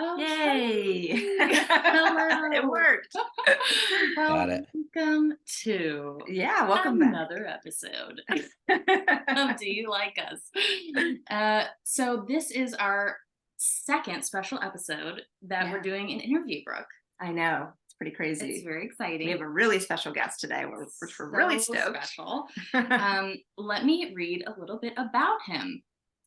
Oh, Yay. hello. It worked. Well, Got it. welcome to Welcome back. another episode of Do You Like Us? So this is our second special episode that we're doing an interview, Brooke. I know. It's pretty crazy. It's very exciting. We have a really special guest today. Which we're really stoked. Special. Let me read a little bit about him.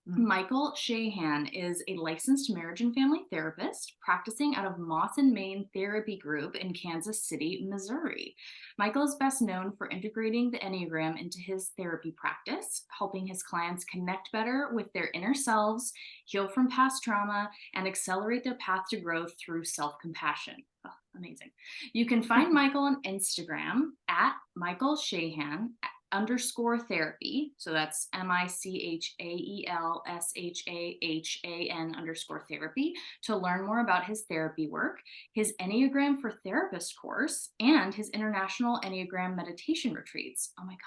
Michael Shahan is a licensed marriage and family therapist practicing out of Moss and Main Therapy Group in Kansas City, Missouri. Michael is best known for integrating the Enneagram into his therapy practice, helping his clients connect better with their inner selves, heal from past trauma, and accelerate their path to growth through self-compassion. Oh, amazing. You can find Michael on Instagram at Michael Shahan _therapy. So that's MICHAELSHAHAN _ to learn more about his therapy work, his Enneagram for Therapist course, and his international Enneagram meditation retreats. Oh my gosh.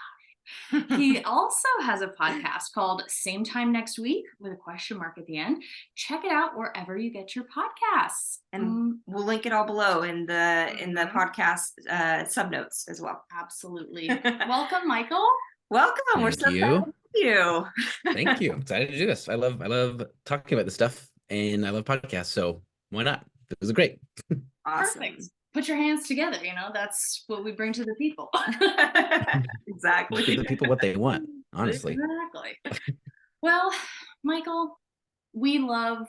He also has a podcast called Same Time Next Week with a question mark at the end. Check it out wherever you get your podcasts. And we'll link it all below in the podcast subnotes as well. Absolutely. Welcome, Michael. Welcome. We're so excited to meet you. Thank you. I'm excited to do this. I love talking about this stuff, and I love podcasts. So why not? It was great. Awesome. Perfect. Put your hands together. That's what we bring to the people. Exactly. Give the people what they want, honestly. Exactly. Well, Michael, we love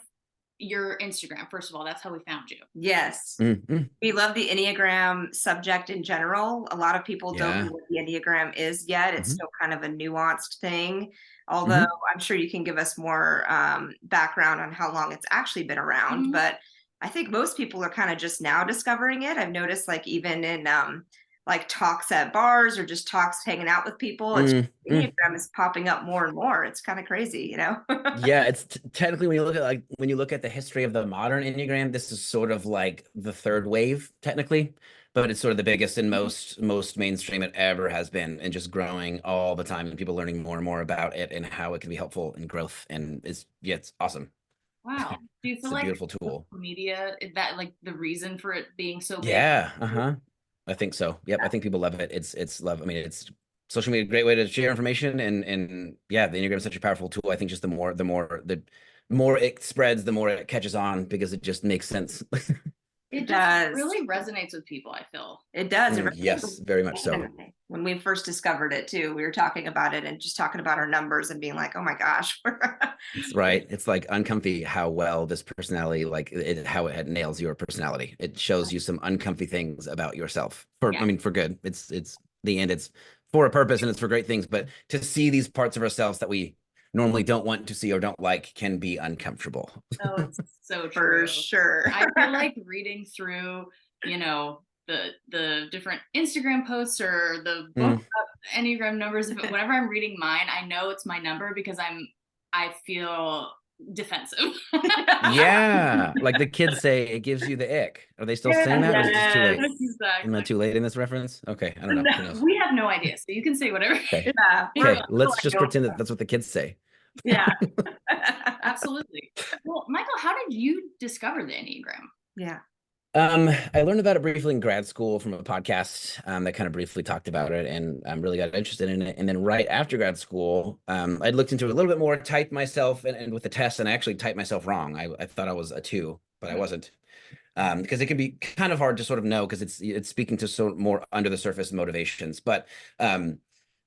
your Instagram. First of all, that's how we found you. Yes. Mm-hmm. We love the Enneagram subject in general. A lot of people don't know what the Enneagram is yet. It's still kind of a nuanced thing. Although I'm sure you can give us more background on how long it's actually been around. But I think most people are kind of just now discovering it. I've noticed like even in like talks at bars or just talks hanging out with people, Enneagram is popping up more and more. It's kind of crazy, Yeah, it's technically when you look at the history of the modern Enneagram, this is sort of like the third wave technically, but it's sort of the biggest and most mainstream it ever has been, and just growing all the time, and people learning more and more about it and how it can be helpful in growth, and it's awesome. Wow. Do you feel like a beautiful tool. Media, is that like the reason for it being so big? Yeah. I think so. Yep. I think people love it. It's love. I mean, it's social media, a great way to share information, and yeah, the Enneagram is such a powerful tool. I think just the more it spreads, the more it catches on, because it just makes sense. It does. Really resonates with people, I feel. It does. Yes, very much so. When we first discovered it too, we were talking about it and just talking about our numbers and being like, oh my gosh. That's right. It's like uncomfy how well this personality, how it nails your personality. It shows you some uncomfy things about yourself. For good. It's the end. It's for a purpose and it's for great things. But to see these parts of ourselves that we normally don't want to see or don't like can be uncomfortable. Oh, it's so true. For sure. I feel like reading through, the different Instagram posts or the book Enneagram numbers. Whenever I'm reading mine, I know it's my number because I feel defensive. Yeah, like the kids say, it gives you the ick. Are they still saying that? Or is it just too late? Exactly. Am I too late in this reference? Okay, I don't know. We have no idea, so you can say whatever. Okay, okay. Let's just pretend that that's what the kids say. Yeah, absolutely. Well, Michael, how did you discover the Enneagram? Yeah. I learned about it briefly in grad school from a podcast that kind of briefly talked about it, and I really got interested in it. And then right after grad school, I'd looked into it a little bit more, typed myself, and with the test, and I actually typed myself wrong. I thought I was a 2, but I wasn't, because it can be kind of hard to sort of know, because it's speaking to more under the surface motivations. But I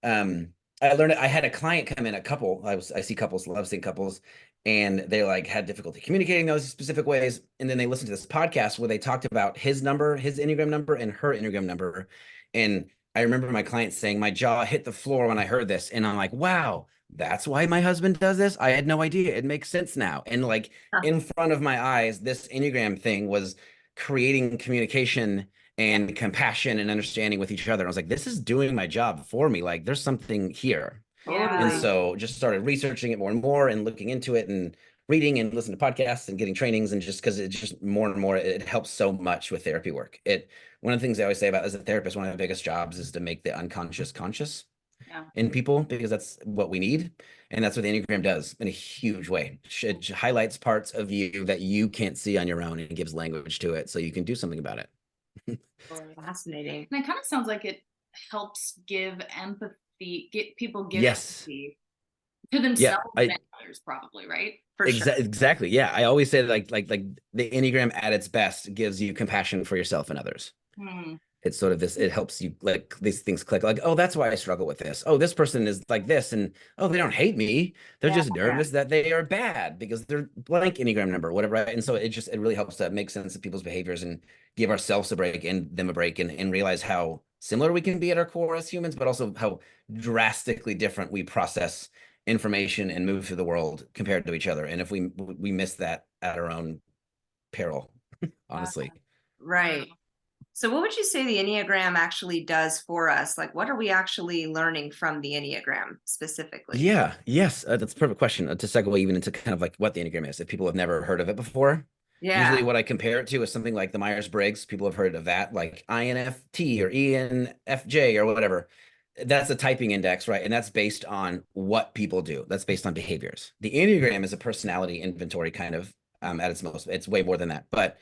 learned it. I had a client come in, a couple. I see couples, love seeing couples, and they had difficulty communicating those specific ways. And then they listened to this podcast where they talked about his number, his Enneagram number, and her Enneagram number. And I remember my client saying, my jaw hit the floor when I heard this. And I'm like, wow, that's why my husband does this? I had no idea. It makes sense now. And in front of my eyes, this Enneagram thing was creating communication and compassion and understanding with each other. I was like, this is doing my job for me. Like, there's something here. Yeah. And so just started researching it more and more, and looking into it, and reading and listening to podcasts and getting trainings, and just because it's just more and more, it helps so much with therapy work. One of the things I always say about as a therapist, one of my biggest jobs is to make the unconscious conscious. in people, because that's what we need. And that's what the Enneagram does in a huge way. It highlights parts of you that you can't see on your own, and gives language to it so you can do something about it. Fascinating. And it kind of sounds like it helps give empathy, get people give Yes. empathy to themselves and others, probably, right? For sure. Exactly. Yeah. I always say like the Enneagram at its best gives you compassion for yourself and others. It's sort of this, it helps you, like, these things click, like, oh, that's why I struggle with this. Oh, this person is like this. And oh, they don't hate me. They're just nervous that they are bad because they're blank Enneagram number, whatever. Right? And so it really helps to make sense of people's behaviors and give ourselves a break and them a break, and realize how similar we can be at our core as humans, but also how drastically different we process information and move through the world compared to each other. And if we miss that at our own peril, honestly. Right. So what would you say the Enneagram actually does for us? Like, what are we actually learning from the Enneagram specifically? Yeah, yes, that's a perfect question to segue even into kind of like what the Enneagram is, if people have never heard of it before. Usually what I compare it to is something like the Myers-Briggs. People have heard of that, like INFT or ENFJ or whatever. That's a typing index, right? And that's based on what people do. That's based on behaviors. The Enneagram is a personality inventory kind of, at its most. It's way more than that. But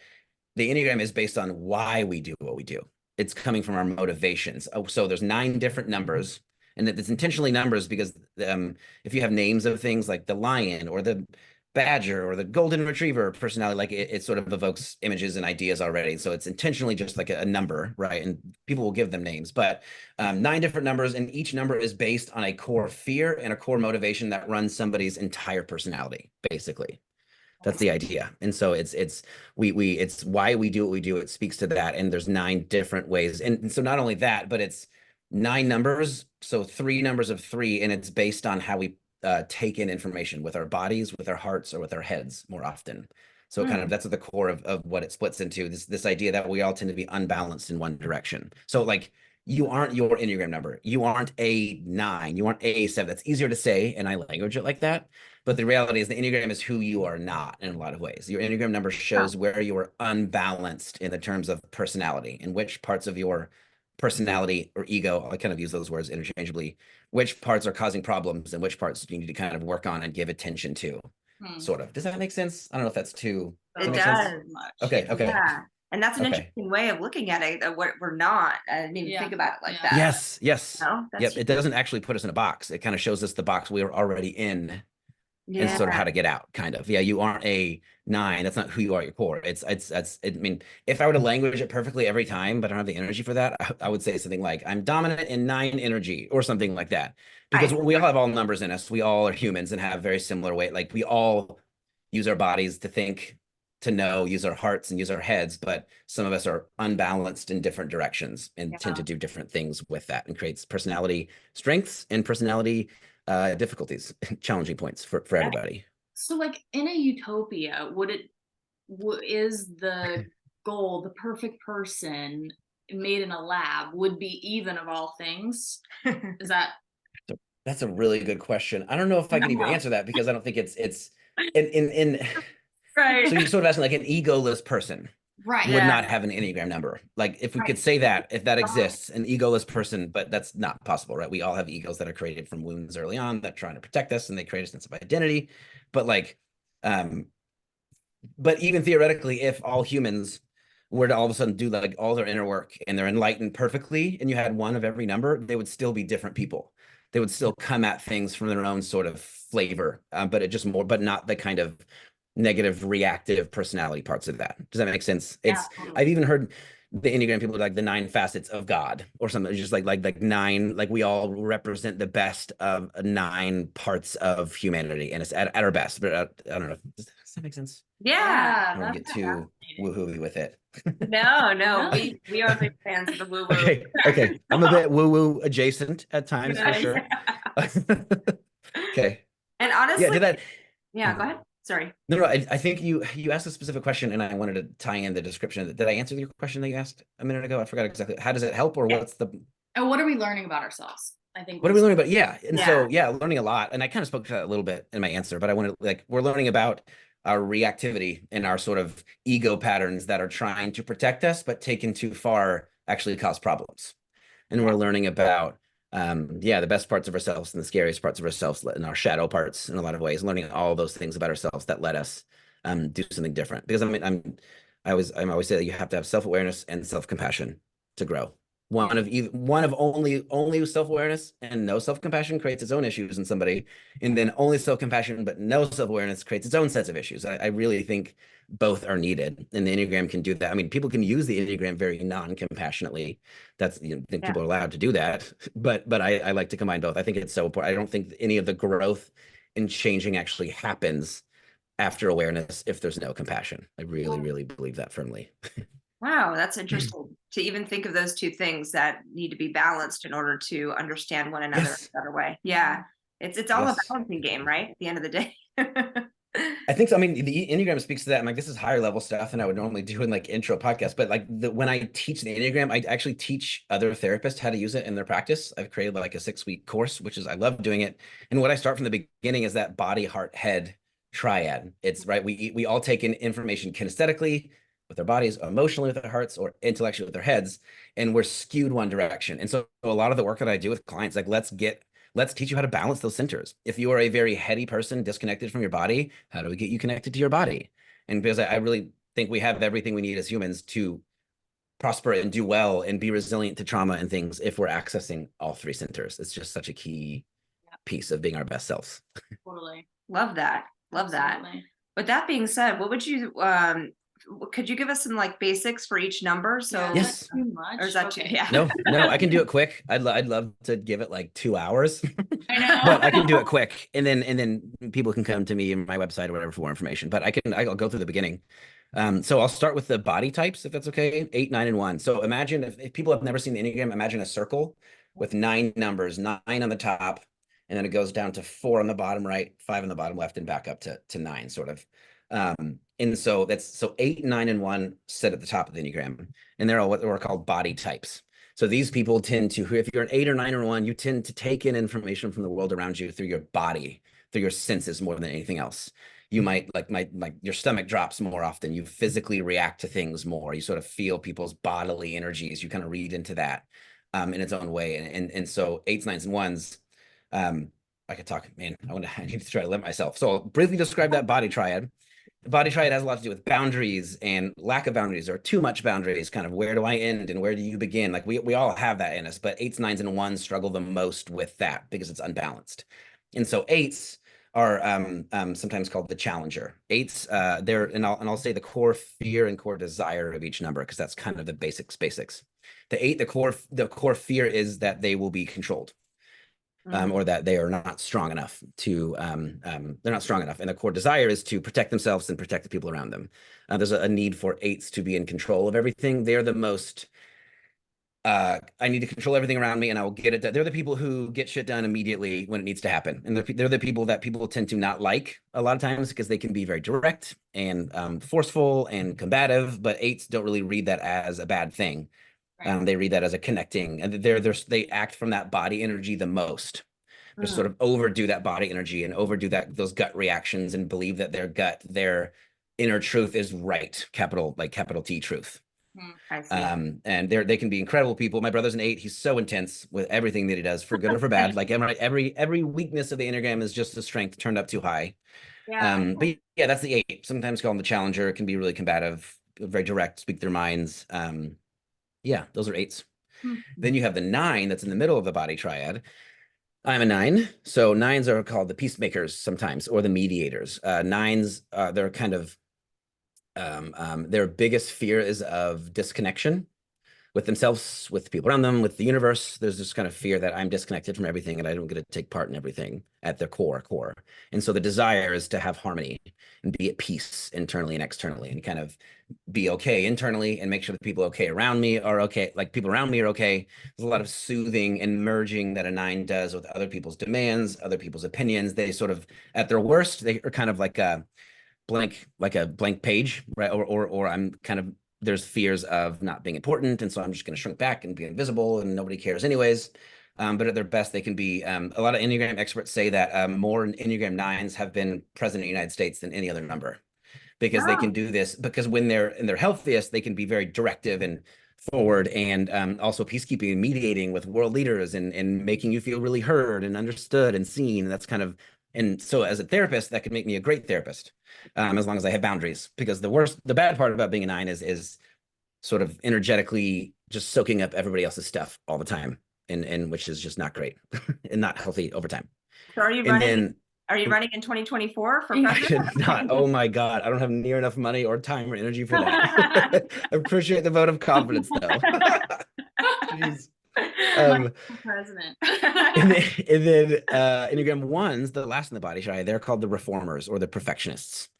the Enneagram is based on why we do what we do. It's coming from our motivations. So there's 9 different numbers, and it's intentionally numbers because if you have names of things like the lion or the badger or the golden retriever personality, like it sort of evokes images and ideas already. So it's intentionally just like a number, right? And people will give them names, but 9 different numbers, and each number is based on a core fear and a core motivation that runs somebody's entire personality, basically. That's the idea. And so it's why we do what we do. It speaks to that. And there's 9 different ways. And so not only that, but it's 9 numbers. So 3 numbers of 3, and it's based on how we take in information with our bodies, with our hearts, or with our heads more often. So kind of, that's at the core of what it splits into, this idea that we all tend to be unbalanced in one direction. So like, you aren't your Enneagram number. You aren't a 9. You aren't a 7. That's easier to say, and I language it like that. But the reality is the Enneagram is who you are not in a lot of ways. Your Enneagram number shows where you are unbalanced in the terms of personality, and which parts of your personality or ego, I kind of use those words interchangeably, which parts are causing problems and which parts you need to kind of work on and give attention to, sort of. Does that make sense? I don't know if that's too... It does. Okay. Yeah. And that's an interesting way of looking at it, that we're not. I didn't even think about it like that. Yes. No? Yep. It doesn't actually put us in a box. It kind of shows us the box we are already in, and sort of how to get out, kind of. Yeah, you aren't a 9. That's not who you are at your core. I mean, if I were to language it perfectly every time, but I don't have the energy for that, I would say something like, I'm dominant in 9 energy, or something like that. Because we all have all numbers in us. We all are humans and have very similar weight. Like, we all use our bodies to think, to know, use our hearts and use our heads, but some of us are unbalanced in different directions and tend to do different things with that, and creates personality strengths and personality difficulties, challenging points for everybody. So like, in a utopia, is the goal, the perfect person made in a lab, would be even of all things? Is that... That's a really good question. I don't know if I can even answer that, because I don't think it's in Right. So you're sort of asking, like, an egoless person would not have an Enneagram number. Like, if we could say that, if that exists, an egoless person, but that's not possible, right? We all have egos that are created from wounds early on that are trying to protect us, and they create a sense of identity. But like, but even theoretically, if all humans were to all of a sudden do like all their inner work and they're enlightened perfectly, and you had one of every number, they would still be different people. They would still come at things from their own sort of flavor, but it just more, but not the kind of negative reactive personality parts of that. Does that make sense? I've even heard the Enneagram people like the 9 facets of God or something. It's just like 9, like we all represent the best of 9 parts of humanity, and it's at our best. But I don't know. Does that make sense? Yeah. I don't get too woohoo with it. No. We are big fans of the woo woo. Okay. I'm a bit woo woo adjacent at times, for sure. Okay. And honestly, go ahead. Sorry. No, I think you asked a specific question, and I wanted to tie in the description. Did I answer your question that you asked a minute ago? I forgot exactly. How does it help, or what's the... And what are we learning about ourselves? I think. What are we learning about? Yeah. And so, learning a lot. And I kind of spoke to that a little bit in my answer, but I wanted, like, we're learning about our reactivity and our sort of ego patterns that are trying to protect us, but taken too far actually cause problems. And we're learning about Yeah, the best parts of ourselves and the scariest parts of ourselves and our shadow parts in a lot of ways, learning all those things about ourselves that let us do something different. Because I'm always say that you have to have self-awareness and self-compassion to grow. One of only self-awareness and no self-compassion creates its own issues in somebody, and then only self-compassion but no self-awareness creates its own sets of issues. I really think both are needed, and the Enneagram can do that. I mean, people can use the Enneagram very non-compassionately. That's, you know, I think people are allowed to do that, but I like to combine both. I think it's so important. I don't think any of the growth and changing actually happens after awareness if there's no compassion. I really, really believe that firmly. Wow, that's interesting to even think of those two things that need to be balanced in order to understand one another in Yes. a better way. Yeah. It's all a Yes. balancing game, right? At the end of the day. I think so. I mean, the Enneagram speaks to that. I'm like, this is higher level stuff than I would normally do in like intro podcasts. But like when I teach the Enneagram, I actually teach other therapists how to use it in their practice. I've created like a 6-week course, which is, I love doing it. And what I start from the beginning is that body, heart, head triad. It's right. We all take in information kinesthetically with our bodies, emotionally with our hearts, or intellectually with our heads, and we're skewed one direction. And so a lot of the work that I do with clients, like, let's teach you how to balance those centers. If you are a very heady person, disconnected from your body, how do we get you connected to your body? And because I really think we have everything we need as humans to prosper and do well and be resilient to trauma and things if we're accessing all three centers. It's just such a key piece of being our best selves. Totally. Love that. Love Absolutely. that. With that being said, what would you could you give us some like basics for each number? So Yeah, Yes. is that too much? or is that too, Okay. yeah. No, I can do it quick. I'd love to give it like 2 hours, I know. but I can do it quick, and then people can come to me and my website or whatever for more information. But I'll go through the beginning. So I'll start with the body types, if that's okay. 8, 9, and 1. So imagine if people have never seen the Enneagram, imagine a circle with 9 numbers, 9 on the top, and then it goes down to 4 on the bottom right, 5 on the bottom left, and back up to 9, sort of. And so that's 8, 9, and 1 sit at the top of the Enneagram, and they're all what are called body types. So these people tend to, if you're an 8 or 9 or 1, you tend to take in information from the world around you through your body, through your senses more than anything else. You might like your stomach drops more often. You physically react to things more. You sort of feel people's bodily energies. You kind of read into that in its own way. And so 8s, 9s, and 1s. I could talk, man. I need to try to limit myself. So I'll briefly describe that body triad. The body triad has a lot to do with boundaries and lack of boundaries, or too much boundaries. Kind of, where do I end and where do you begin? Like we all have that in us, but 8s, 9s, and 1s struggle the most with that because it's unbalanced. And so 8s are sometimes called the challenger. 8s, I'll say the core fear and core desire of each number, because that's kind of the basics. The 8, the core fear is that they will be controlled. Or that they are not strong enough to, they're not strong enough. And the core desire is to protect themselves and protect the people around them. There's a need for 8s to be in control of everything. They're the most, I need to control everything around me and I will get it done. They're the people who get shit done immediately when it needs to happen. And they're the people that people tend to not like a lot of times because they can be very direct and forceful and combative, but 8s don't really read that as a bad thing. Right. They read that as a connecting, and they act from that body energy the most. They sort of overdo that body energy and overdo those gut reactions and believe that their inner truth is right, capital T truth. I see. And they can be incredible people. My brother's an 8. He's so intense with everything that he does, for good or for bad. Like every weakness of the Enneagram is just the strength turned up too high. Yeah. But yeah, that's the 8. Sometimes called the challenger. It can be really combative, very direct, speak their minds. Yeah, those are 8s. Then you have the 9 that's in the middle of the body triad. I'm a 9. So 9s are called the peacemakers sometimes, or the mediators. 9s, they're kind of, their biggest fear is of disconnection with themselves, with the people around them, with the universe. There's this kind of fear that I'm disconnected from everything and I don't get to take part in everything at their core. And so the desire is to have harmony and be at peace internally and externally, and kind of be okay internally and make sure the people okay around me are okay. Like people around me are okay. There's a lot of soothing and merging that a 9 does with other people's demands, other people's opinions. They sort of, at their worst, they are kind of like a blank page, right? Or I'm kind of, there's fears of not being important, and so I'm just going to shrink back and be invisible and nobody cares anyways. But at their best, they can be, a lot of Enneagram experts say that more Enneagram 9s have been president of the United States than any other number, because they can do this, because when they're in their healthiest, they can be very directive and forward, and also peacekeeping and mediating with world leaders, and making you feel really heard and understood and seen. And that's kind of, and so as a therapist, that could make me a great therapist, as long as I have boundaries. Because the bad part about being a 9 is sort of energetically just soaking up everybody else's stuff all the time, and which is just not great and not healthy over time. So are you And running? then Are you running in 2024 for I president? could not. Oh my God. I don't have near enough money or time or energy for that. I appreciate the vote of confidence, though. Jeez. President. and then Enneagram 1s, the last in the body, they're called the reformers or the perfectionists.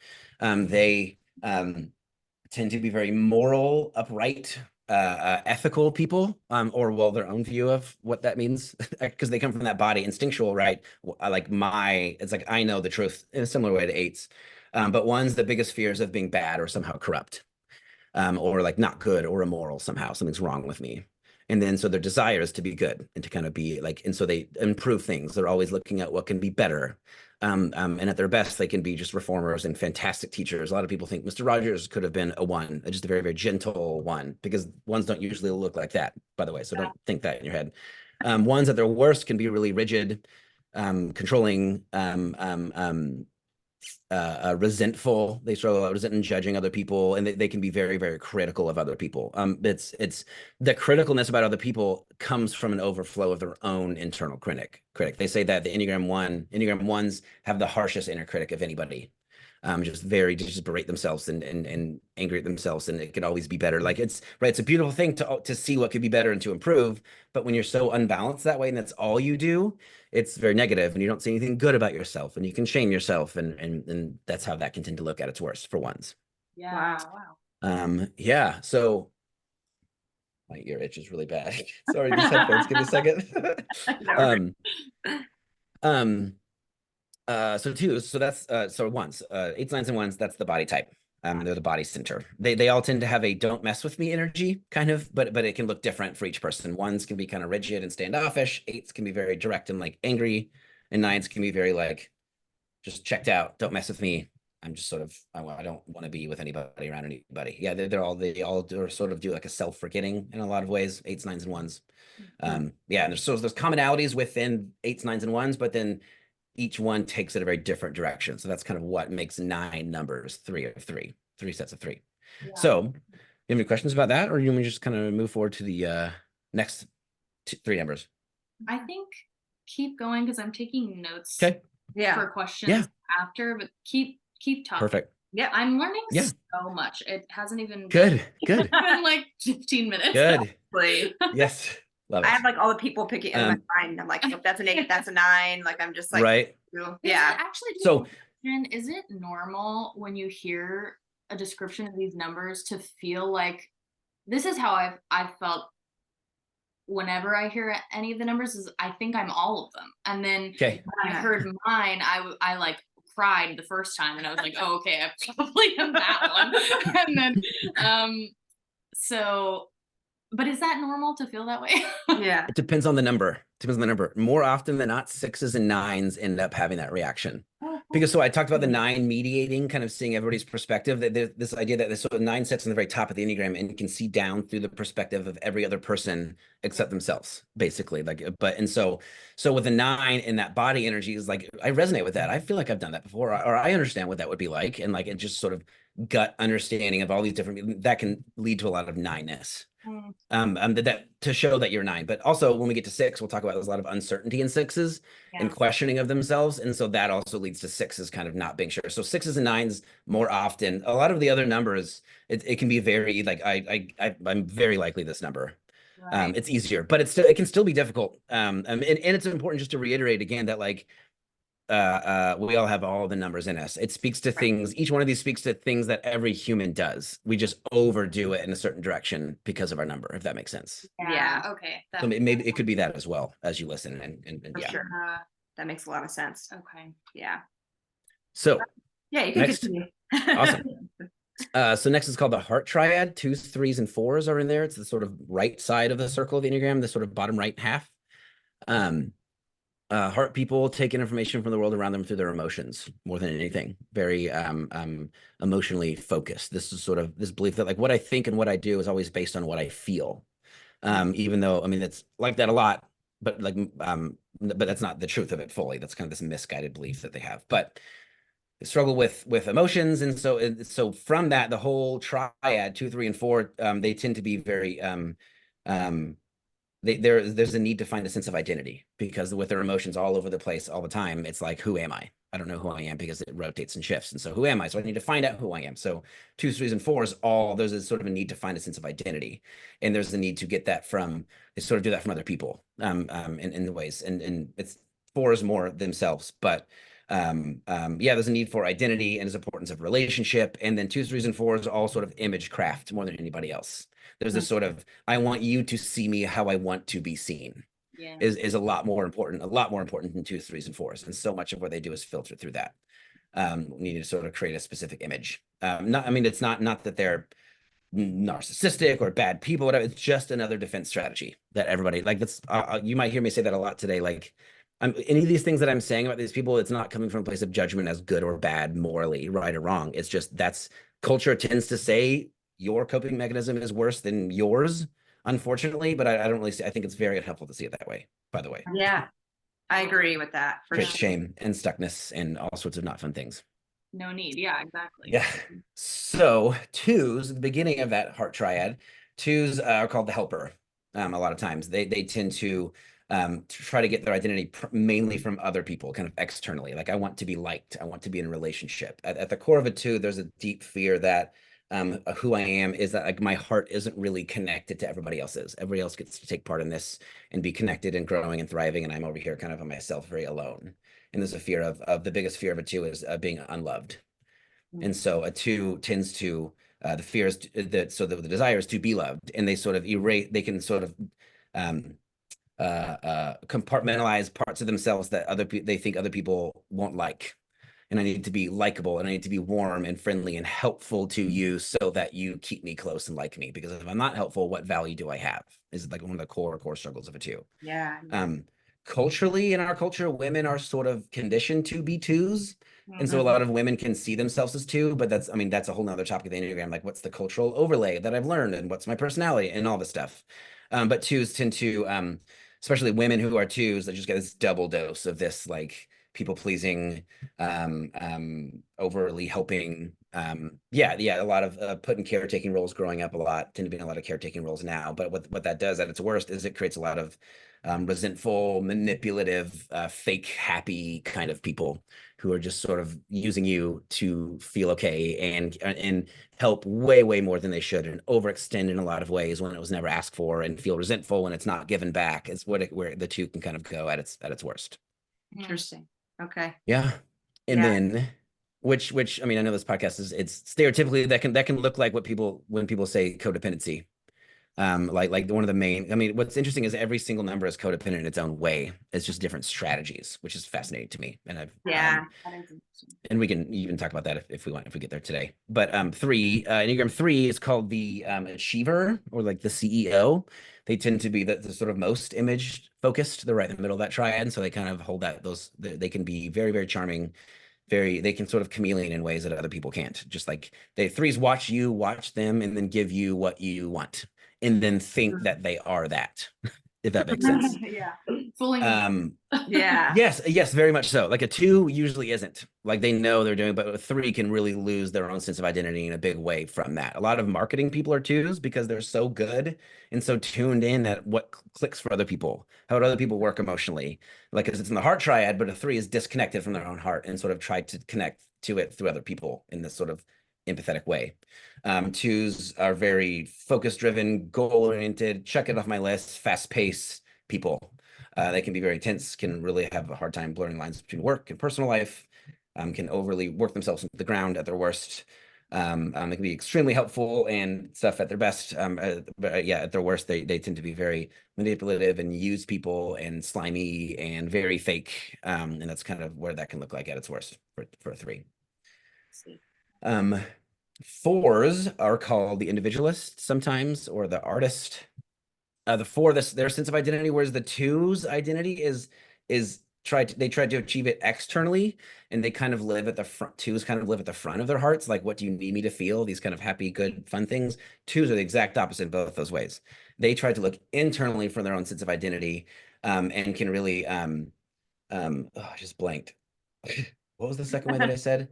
They tend to be very moral, upright, ethical people, or well, their own view of what that means, because they come from that body, instinctual, right? It's like I know the truth in a similar way to 8s, but 1s, the biggest fears of being bad or somehow corrupt, or like not good or immoral somehow, something's wrong with me. And then so their desire is to be good and to kind of be like, and so they improve things. They're always looking at what can be better. And at their best, they can be just reformers and fantastic teachers. A lot of people think Mr. Rogers could have been a 1, just a very, very gentle 1, because 1s don't usually look like that, by the way. So don't think that in your head. 1s at their worst can be really rigid, controlling, resentful. They show a lot of resentment, judging other people, and they can be very, very critical of other people. It's the criticalness about other people comes from an overflow of their own internal critic. They say that the Enneagram 1s have the harshest inner critic of anybody. Just berate themselves and angry at themselves, and it could always be better. Like it's a beautiful thing to see what could be better and to improve. But when you're so unbalanced that way, and that's all you do, it's very negative, and you don't see anything good about yourself, and you can shame yourself, and that's how that can tend to look at its worst for 1s. Yeah. Wow. Yeah. So my ear itches really bad. Sorry, these headphones. Give me a second. So 2s, so that's so 1s, 8s, 9s, and 1s, that's the body type. They're the body center. They all tend to have a don't mess with me energy, kind of, but it can look different for each person. 1s can be kind of rigid and standoffish, 8s can be very direct and like angry, and 9s can be very like just checked out, don't mess with me. I'm just sort of, I don't want to be with anybody, around anybody. Yeah, they all sort of do like a self-forgetting in a lot of ways, 8s, 9s, and 1s. Yeah, and there's commonalities within 8s, 9s, and 1s, but then each one takes it a very different direction. So that's kind of what makes 9 numbers, 3 of 3 sets of 3. Yeah. So you have any questions about that, or you want me to just kind of move forward to the next 3 numbers? I think keep going, because I'm taking notes for questions after, but keep talking. Perfect. Yeah, I'm learning so much. It hasn't even been like 15 minutes. Good. Yes. Love it. I have like all the people picking in my mind. I'm like, oh, that's an 8, that's a 9. Like I'm just like, right. Yeah. Actually, so is it normal when you hear a description of these numbers to feel like this is how I've felt whenever I hear any of the numbers, is I think I'm all of them. And then when I heard mine, I like cried the first time, and I was like, oh, okay, I probably am that one. And then but is that normal to feel that way? Yeah. It depends on the number. More often than not, 6s and 9s end up having that reaction. Because so I talked about the 9 mediating, kind of seeing everybody's perspective. That this idea that this sort of 9 sits on the very top of the Enneagram and can see down through the perspective of every other person except themselves, basically. So with the 9 in that body energy is like, I resonate with that. I feel like I've done that before, or I understand what that would be like, and like it just sort of gut understanding of all these different, that can lead to a lot of 9-ness. That to show that you're 9. But also when we get to 6, we'll talk about there's a lot of uncertainty in 6s and questioning of themselves, and so that also leads to 6s kind of not being sure. So 6s and 9s more often. A lot of the other numbers, it can be very like I'm very likely this number. It's easier, but it can still be difficult. And it's important just to reiterate again that like we all have all the numbers in us. It speaks to things. Each one of these speaks to things that every human does. We just overdo it in a certain direction because of our number, if that makes sense. Yeah. Okay. So maybe it could be that as well as you listen, and For sure. That makes a lot of sense. Okay. Yeah. So yeah, you can continue. Awesome. So next is called the heart triad. 2s, 3s, and 4s are in there. It's the sort of right side of the circle of the Enneagram, the sort of bottom right half. Heart people take in information from the world around them through their emotions more than anything. Very emotionally focused. This is sort of this belief that like what I think and what I do is always based on what I feel. Even though, I mean, it's like that a lot, but like, but that's not the truth of it fully. That's kind of this misguided belief that they have. But they struggle with emotions, and so from that, the whole triad 2, 3, and 4, they tend to be very um, there's a need to find a sense of identity because with their emotions all over the place all the time, it's like, who am I? I don't know who I am because it rotates and shifts. And so who am I? So I need to find out who I am. So 2s, 3s, and 4s, all there's a sort of a need to find a sense of identity. And there's the need to get that from, they sort of do that from other people in the ways. And it's 4s more themselves, but yeah, there's a need for identity and its importance of relationship. And then 2s, 3s, and 4s all sort of image craft more than anybody else. There's this sort of, I want you to see me how I want to be seen. Yeah. Is a lot more important than 2s, 3s, and 4s. And so much of what they do is filtered through that. We need to sort of create a specific image. I mean, it's not that they're narcissistic or bad people, whatever. It's just another defense strategy that everybody like. That's you might hear me say that a lot today. Like, any of these things that I'm saying about these people, it's not coming from a place of judgment as good or bad, morally right or wrong. It's just that's culture tends to say your coping mechanism is worse than yours, unfortunately. But I don't really see. I think it's very unhelpful to see it that way. By the way, Yeah, I agree with that for creates sure. shame and stuckness and all sorts of not fun things. No need. Yeah, exactly. Yeah. So 2s, at the beginning of that heart triad, 2s are called the helper. A lot of times they tend to try to get their identity mainly from other people, kind of externally. Like I want to be liked. I want to be in a relationship. At the core of a 2, there's a deep fear that who I am is that like my heart isn't really connected to everybody else's. Everybody else gets to take part in this and be connected and growing and thriving, and I'm over here kind of on myself, very alone. And there's a fear of the biggest fear of a 2 is being unloved. And so a 2 tends to the fear is that so the desire is to be loved, and they sort of erase. They can sort of compartmentalize parts of themselves that they think other people won't like. And I need to be likable, and I need to be warm and friendly and helpful to you so that you keep me close and like me. Because if I'm not helpful, what value do I have? Is like one of the core struggles of a 2. Yeah. Culturally, in our culture, women are sort of conditioned to be 2s. And so a lot of women can see themselves as 2, but that's a whole nother topic of the Enneagram. Like, what's the cultural overlay that I've learned, and what's my personality, and all this stuff. But 2s tend to, especially women who are 2s, that just get this double dose of this like people pleasing, overly helping. Yeah, a lot of put in caretaking roles growing up. Tend to be in a lot of caretaking roles now. But what that does at its worst is it creates a lot of resentful, manipulative, fake happy kind of people who are just sort of using you to feel okay and help way more than they should, and overextend in a lot of ways when it was never asked for, and feel resentful when it's not given back. Is where the 2 can kind of go at its worst. Interesting. Okay. Yeah. And Yeah. then which I mean, I know this podcast is it's stereotypically that can look like when people say codependency. Like one of the main, I mean, what's interesting is every single number is codependent in its own way. It's just different strategies, which is fascinating to me. And and we can even talk about that if we get there today. But 3, Enneagram 3 is called the achiever, or like the CEO. They tend to be the sort of most image focused. They're right in the middle of that triad. So they kind of hold they can be very charming. They can sort of chameleon in ways that other people can't. Just like 3s watch them, and then give you what you want, and then think that they are that, if that makes sense. Yeah. Fooling. Yeah. Yes, very much so. Like a 2 usually isn't. Like they know they're doing, but a 3 can really lose their own sense of identity in a big way from that. A lot of marketing people are 2s because they're so good and so tuned in at what clicks for other people, how other people work emotionally. Like, because it's in the heart triad, but a 3 is disconnected from their own heart and sort of tried to connect to it through other people in this sort of empathetic way. 2s are very focus driven, goal oriented, check it off my list, fast paced people. They can be very tense, can really have a hard time blurring lines between work and personal life, can overly work themselves into the ground at their worst. They can be extremely helpful and stuff at their best. But yeah, at their worst, they tend to be very manipulative and use people and slimy and very fake. And that's kind of where that can look like at its worst for a 3. See. 4s are called the individualist sometimes, or the artist. The 4, their sense of identity, whereas the 2's identity is they tried to achieve it externally, and they kind of live at the front. Twos kind of live at the front of their hearts, like, what do you need me to feel? These kind of happy, good, fun things. Twos are the exact opposite in both those ways. They try to look internally for their own sense of identity, and can really oh, I just blanked. What was the second way that I said?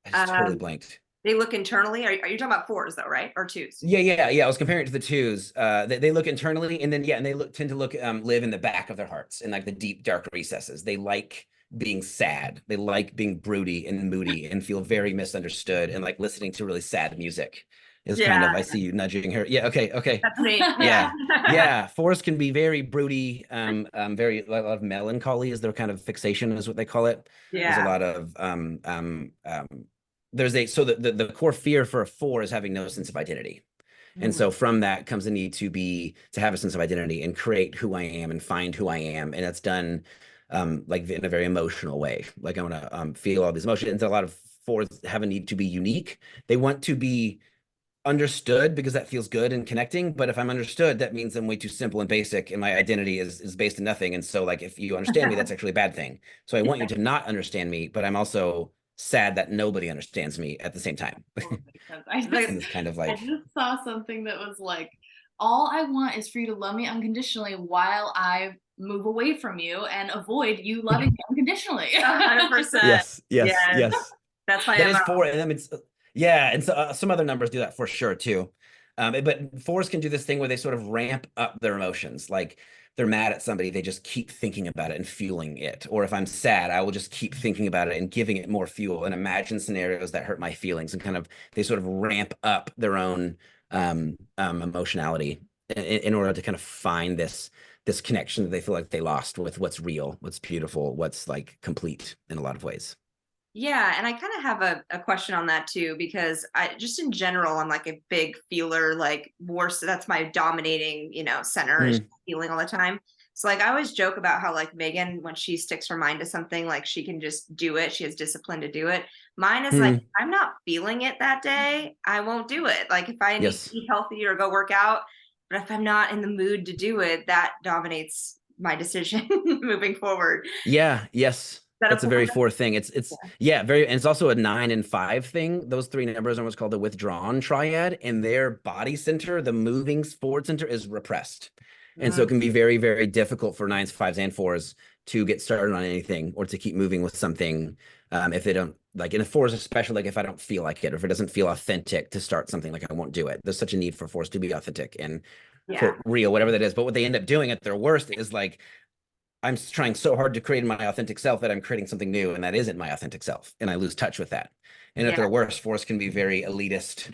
I just totally Um, blanked. they look internally. Are you talking about fours though, right? Or twos? Yeah. I was comparing it to the twos. They look internally, and then and they tend to look live in the back of their hearts, in like the deep, dark recesses. They like being sad. They like being broody and moody, and feel very misunderstood, and like listening to really sad music is kind Yeah, of, I see you nudging her. Yeah, okay. that's me. Yeah. Yeah. Fours can be very broody, very, a lot of melancholy is their kind of fixation, is what they call it. There's a Yeah. lot of there's a so the core fear for a four is having no sense of identity. And so from that comes a need to have a sense of identity and create who I am and find who I am. And that's done like in a very emotional way. Like, I want to feel all these emotions. A lot of fours have a need to be unique. They want to be understood because that feels good and connecting. But if I'm understood, that means I'm way too simple and basic, and my identity is based in nothing. And so, like, if you understand me, that's actually a bad thing. So I want you to not understand me, but I'm also sad that nobody understands me at the same time. I And it's kind of like, I just saw something that was like, all I want is for you to love me unconditionally while I move away from you and avoid you loving me unconditionally. 100%. yes. That's my That is MO. four, and then it's yeah, and so some other numbers do that for sure too. But fours can do this thing where they sort of ramp up their emotions. Like, they're mad at somebody, they just keep thinking about it and fueling it. Or if I'm sad, I will just keep thinking about it and giving it more fuel and imagine scenarios that hurt my feelings, and kind of they sort of ramp up their own emotionality in order to kind of find this connection that they feel like they lost with what's real, what's beautiful, what's like complete in a lot of ways. Yeah, and I kind of have a question on that too, because I just in general, I'm like a big feeler, like more so that's my dominating, center is feeling all the time. So like I always joke about how like Megan, when she sticks her mind to something, like she can just do it. She has discipline to do it. Mine is like, if I'm not feeling it that day, I won't do it. Like if I need to eat healthy or go work out, but if I'm not in the mood to do it, that dominates my decision moving forward. Yes. That's a very four thing. It's yeah, very, and it's also a 9 and 5 thing. Those three numbers are what's called the withdrawn triad, and their body center, the moving forward center, is repressed. And so it can be very, very difficult for 9s, 5s, and 4s to get started on anything or to keep moving with something if they don't, like in the 4s, especially, like if I don't feel like it, or if it doesn't feel authentic to start something, like I won't do it. There's such a need for 4s to be authentic and quote real, whatever that is. But what they end up doing at their worst is like, I'm trying so hard to create my authentic self that I'm creating something new, and that isn't my authentic self, and I lose touch with that. And at their worst, fours can be very elitist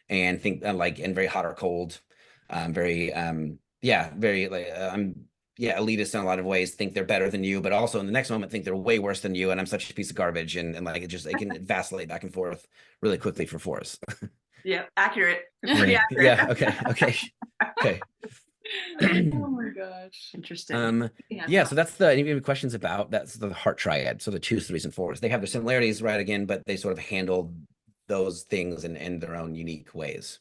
and think and very hot or cold, very very like elitist in a lot of ways. Think they're better than you, but also in the next moment think they're way worse than you, and I'm such a piece of garbage, and like it can vacillate back and forth really quickly for fours. Yeah, accurate. Pretty accurate. Yeah. Okay. Oh my gosh. Interesting. So that's any questions about that's the heart triad. So the 2s, 3s, and 4s, they have their similarities, right, again, but they sort of handle those things in their own unique ways.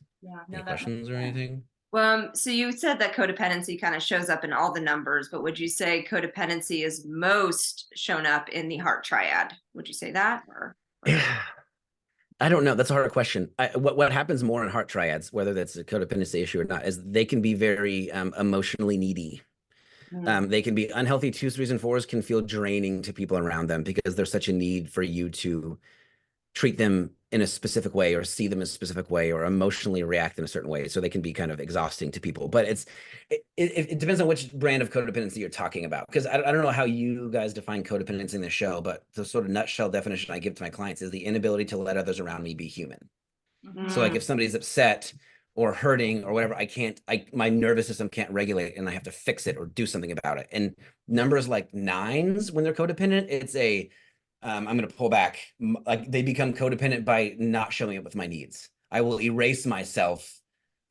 Any questions or anything? Well, so you said that codependency kind of shows up in all the numbers, but would you say codependency is most shown up in the heart triad? Would you say that, or? I don't know. That's a hard question. What happens more in heart triads, whether that's a codependency issue or not, is they can be very emotionally needy. They can be unhealthy. 2s, 3s, and 4s can feel draining to people around them because there's such a need for you to treat them in a specific way or see them in a specific way or emotionally react in a certain way. So they can be kind of exhausting to people. But it depends on which brand of codependency you're talking about. Because I don't know how you guys define codependency in the show, but the sort of nutshell definition I give to my clients is the inability to let others around me be human. So like if somebody's upset or hurting or whatever, my nervous system can't regulate, and I have to fix it or do something about it. And numbers like 9s, when they're codependent, it's I'm going to pull back. Like they become codependent by not showing up with my needs. I will erase myself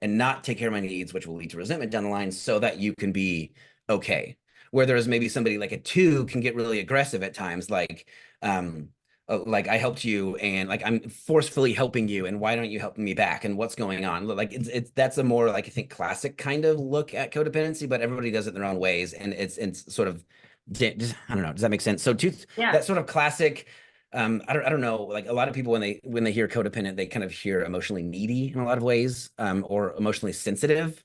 and not take care of my needs, which will lead to resentment down the line, so that you can be okay. Where there's maybe somebody like a 2 can get really aggressive at times, like I helped you and like I'm forcefully helping you, and why don't you help me back, and what's going on? Like that's a more like I think classic kind of look at codependency, but everybody does it in their own ways, and it's sort of I don't know. Does that make sense? So that sort of classic, I don't know, like a lot of people when they hear codependent, they kind of hear emotionally needy in a lot of ways, or emotionally sensitive.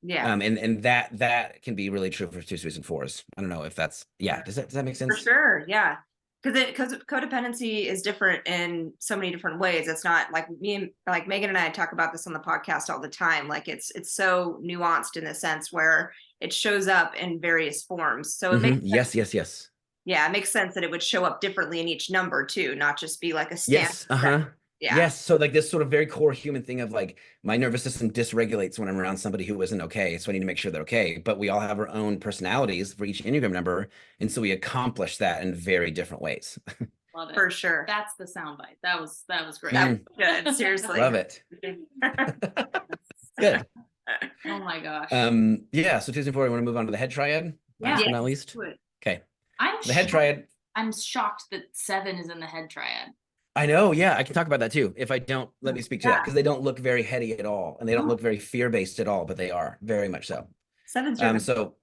Yeah. And that can be really true for 2s, 3s, and 4s. I don't know if that's, does that make sense? For sure. Yeah. Because codependency is different in so many different ways. It's not like like Megan and I talk about this on the podcast all the time. Like it's so nuanced in the sense where it shows up in various forms. So it makes sense. Yes. Yeah, it makes sense that it would show up differently in each number too, not just be like a standard. Yes. Uh-huh. Yeah. Yes. So like this sort of very core human thing of like my nervous system dysregulates when I'm around somebody who isn't okay. So I need to make sure they're okay. But we all have our own personalities for each Enneagram number. And so we accomplish that in very different ways. Love it. For sure. That's the soundbite. That was great. That was good. Seriously. Love it. Good. Oh my gosh. Yeah. So 2s and 4, I want to move on to the head triad. Yeah. Last but not least. Okay. The head triad. I'm shocked that 7 is in the head triad. I know. Yeah, I can talk about that too. If I don't, let me speak to that, because they don't look very heady at all, and they don't look very fear-based at all, but they are very much so. 7's your so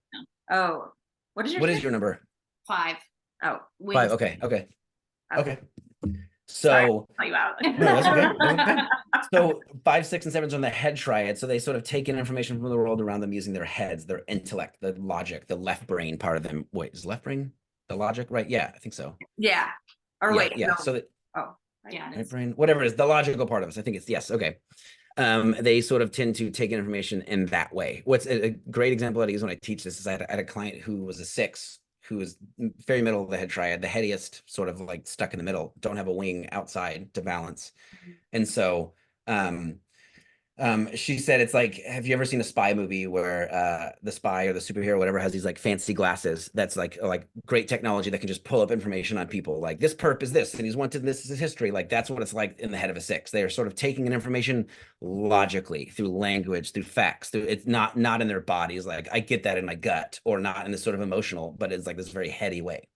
what is your number? 5. Oh, 5. Okay. Sorry, So I'll you out. no, that's okay. That's okay. So 5, 6, and 7's on the head triad. So they sort of take in information from the world around them using their heads, their intellect, the logic, the left brain part of them. Wait, is left brain the logic? Right? Yeah, I think so. Yeah. Or wait. Yeah. No. So that. Yeah, right brain, whatever it is, the logical part of us. I think it's yes. Okay. They sort of tend to take in information in that way. What's a great example that I use when I teach this is I had a client who was a 6, who was very middle of the head triad, the headiest, sort of like stuck in the middle, don't have a wing outside to balance. And so she said, it's like, have you ever seen a spy movie where the spy or the superhero, whatever, has these like fancy glasses that's like great technology that can just pull up information on people, like this perp is this and he's wanted, this is his history. Like that's what it's like in the head of a 6. They are sort of taking in information logically through language, through facts, through it's not in their bodies. Like I get that in my gut, or not in this sort of emotional, but it's like this very heady way.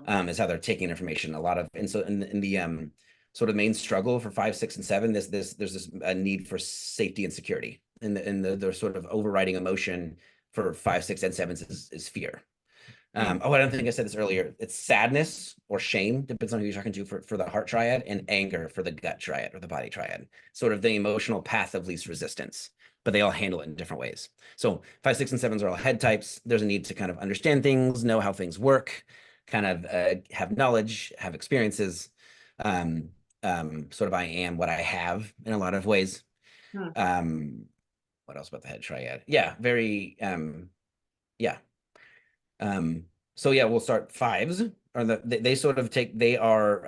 Is how they're taking information a lot of. And so in the sort of main struggle for 5, 6, and 7, there's this need for safety and security, and the sort of overriding emotion for 5, 6, and 7 is fear. I don't think I said this earlier. It's sadness or shame, depends on who you're talking to, for the heart triad, and anger for the gut triad or the body triad. Sort of the emotional path of least resistance, but they all handle it in different ways. So 5, 6, and 7s are all head types. There's a need to kind of understand things, know how things work, kind of have knowledge, have experiences. Sort of I am what I have in a lot of ways. What else about the head triad? Yeah, very so yeah, we'll start 5s, or they sort of take, they are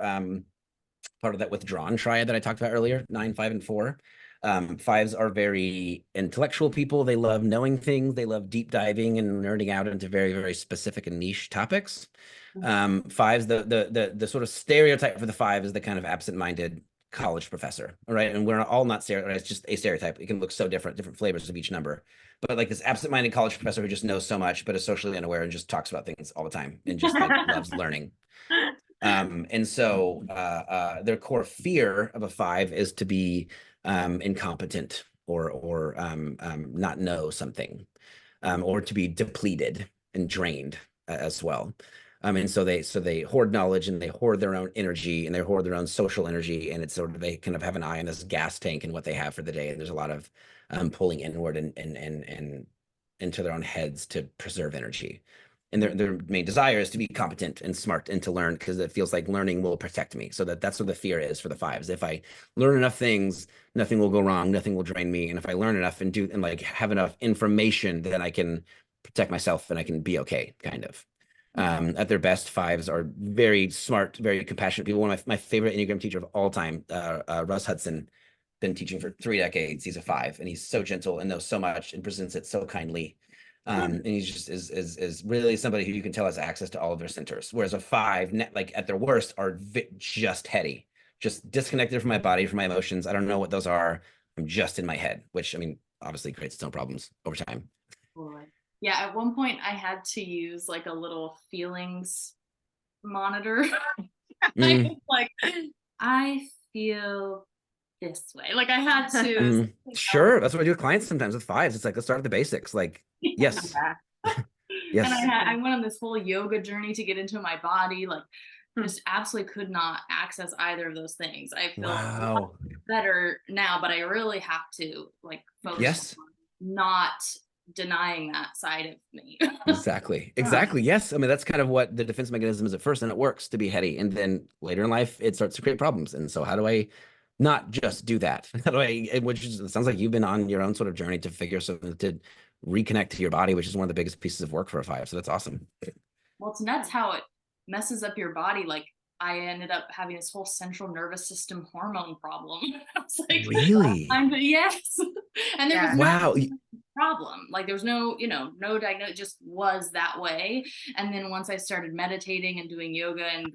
part of that withdrawn triad that I talked about earlier, 9, 5, and 4. 5s are very intellectual people. They love knowing things. They love deep diving and nerding out into very, very specific and niche topics. 5s, the sort of stereotype for the 5 is the kind of absent-minded college professor, right? And we're all not stereotypes, it's just a stereotype. It can look so different flavors of each number. But like this absent-minded college professor who just knows so much, but is socially unaware and just talks about things all the time and just like loves learning. And so their core fear of a 5 is to be incompetent or not know something, or to be depleted and drained as well. And so they hoard knowledge, and they hoard their own energy, and they hoard their own social energy, and it's sort of, they kind of have an eye on this gas tank and what they have for the day. And there's a lot of pulling inward and into their own heads to preserve energy. And their main desire is to be competent and smart and to learn, because it feels like learning will protect me. So that's what the fear is for the 5s. If I learn enough things, nothing will go wrong, nothing will drain me. And if I learn enough and like have enough information, then I can protect myself and I can be okay, kind of. At their best, 5s are very smart, very compassionate people. One of my favorite Enneagram teacher of all time, Russ Hudson, been teaching for 3 decades. He's a 5, and he's so gentle and knows so much and presents it so kindly. And he's just is really somebody who you can tell has access to all of their centers. Whereas a 5, like at their worst, are just heady, just disconnected from my body, from my emotions. I don't know what those are. I'm just in my head, which, I mean, obviously creates its own problems over time. Yeah, at one point I had to use like a little feelings monitor. Like, I feel this way. Like I had to. Sure, that's what I do with clients sometimes with 5s. It's like, let's start at the basics. Like, yes. Yes. And I went on this whole yoga journey to get into my body, like just absolutely could not access either of those things. I feel a lot better now, but I really have to like focus Yes. on not denying that side of me. Exactly. Exactly. Yes. I mean, that's kind of what the defense mechanism is at first, and it works to be heady. And then later in life, it starts to create problems. And so how do I not just do that? How do I, which is, it sounds like you've been on your own sort of journey to figure something to reconnect to your body, which is one of the biggest pieces of work for a 5. So that's awesome. Well, it's nuts how it messes up your body. Like I ended up having this whole central nervous system hormone problem. I was like, Really? yes. And there was Wow. no problem. Like there was no, no diagnosis, it just was that way. And then once I started meditating and doing yoga and,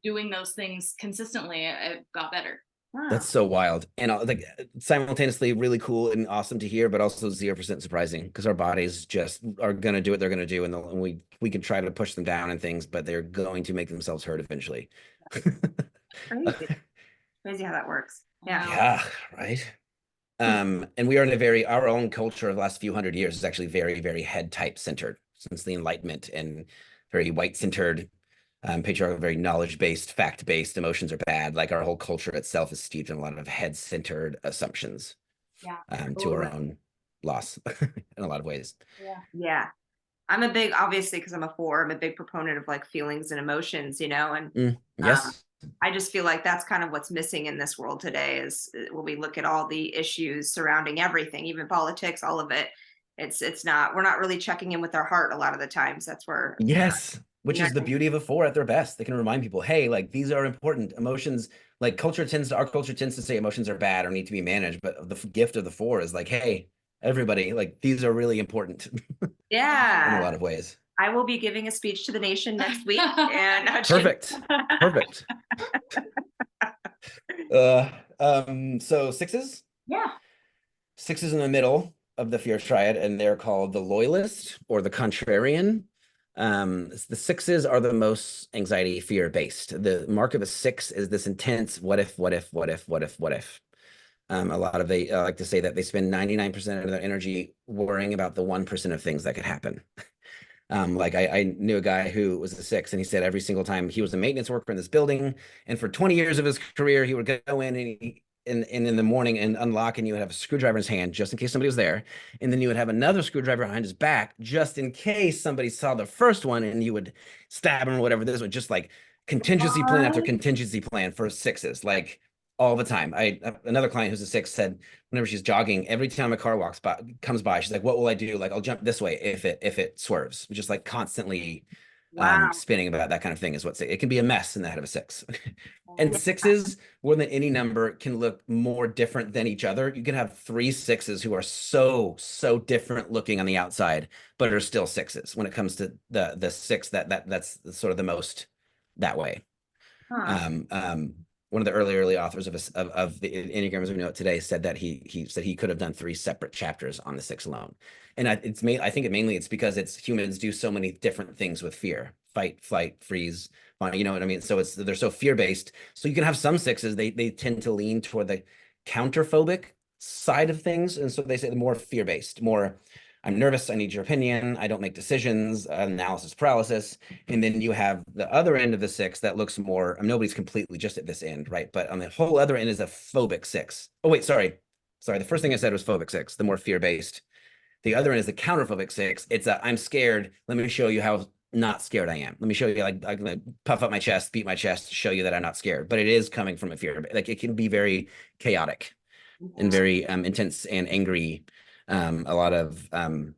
doing those things consistently, it got better. That's so wild. And like simultaneously really cool and awesome to hear, but also 0% surprising because our bodies just are going to do what they're going to do. And we can try to push them down and things, but they're going to make themselves heard eventually. Crazy how that works. Yeah. Yeah. Right. And we are in our own culture of the last few hundred years is actually very, very head type centered since the Enlightenment, and very white centered, patriarchal, very knowledge-based, fact-based. Emotions are bad. Like our whole culture itself is steeped in a lot of head-centered assumptions. To our own loss in a lot of ways. Yeah. I'm obviously, because I'm a 4, I'm a big proponent of like feelings and emotions, and yes. I just feel like that's kind of what's missing in this world today is when we look at all the issues surrounding everything, even politics, all of it. We're not really checking in with our heart a lot of the times. That's where. Yes. Which is the beauty of a 4 at their best. They can remind people, hey, like these are important emotions. Like our culture tends to say emotions are bad or need to be managed. But the gift of the 4 is like, hey, everybody, like these are really important. Yeah. In a lot of ways. I will be giving a speech to the nation next week. And perfect. So 6s? Yeah. 6s in the middle of the fear triad, and they're called the loyalist or the contrarian. The 6s are the most anxiety fear based. The mark of a 6 is this intense what if. A lot of they like to say that they spend 99% of their energy worrying about the 1% of things that could happen. Like I knew a guy who was a 6, and he said every single time he was a maintenance worker in this building, and for 20 years of his career, he would go in and in the morning and unlock, and you would have a screwdriver in his hand just in case somebody was there, and then you would have another screwdriver behind his back just in case somebody saw the first one, and you would stab him or whatever. This was just like contingency plan after contingency plan for 6s, like all the time. Another client who's a 6 said whenever she's jogging, every time a car comes by, she's like, what will I do? Like, I'll jump this way if it swerves. Just like constantly spinning about that kind of thing is what it can be a mess in the head of a 6. And 6s, more than any number, can look more different than each other. You can have 3 6s who are so different looking on the outside, but are still 6s when it comes to the 6 that's sort of the most that way. One of the early authors of the Enneagram as we know it today said that he said he could have done 3 separate chapters on the 6 alone. And I think it's because humans do so many different things with fear: fight, flight, freeze, you know what I mean? So they're so fear-based. So you can have some 6s, they tend to lean toward the counterphobic side of things. And so they say the more fear-based, more I'm nervous, I need your opinion, I don't make decisions, analysis paralysis. And then you have the other end of the 6 that looks more, nobody's completely just at this end, right? But on the whole other end is a phobic 6. Oh, wait, sorry. The first thing I said was phobic 6, the more fear-based. The other end is the counterphobic 6. It's I'm scared. Let me show you how not scared I am. Let me show you, like, I'm gonna puff up my chest, beat my chest to show you that I'm not scared. But it is coming from a fear. Like it can be very chaotic and very intense and angry. A lot of on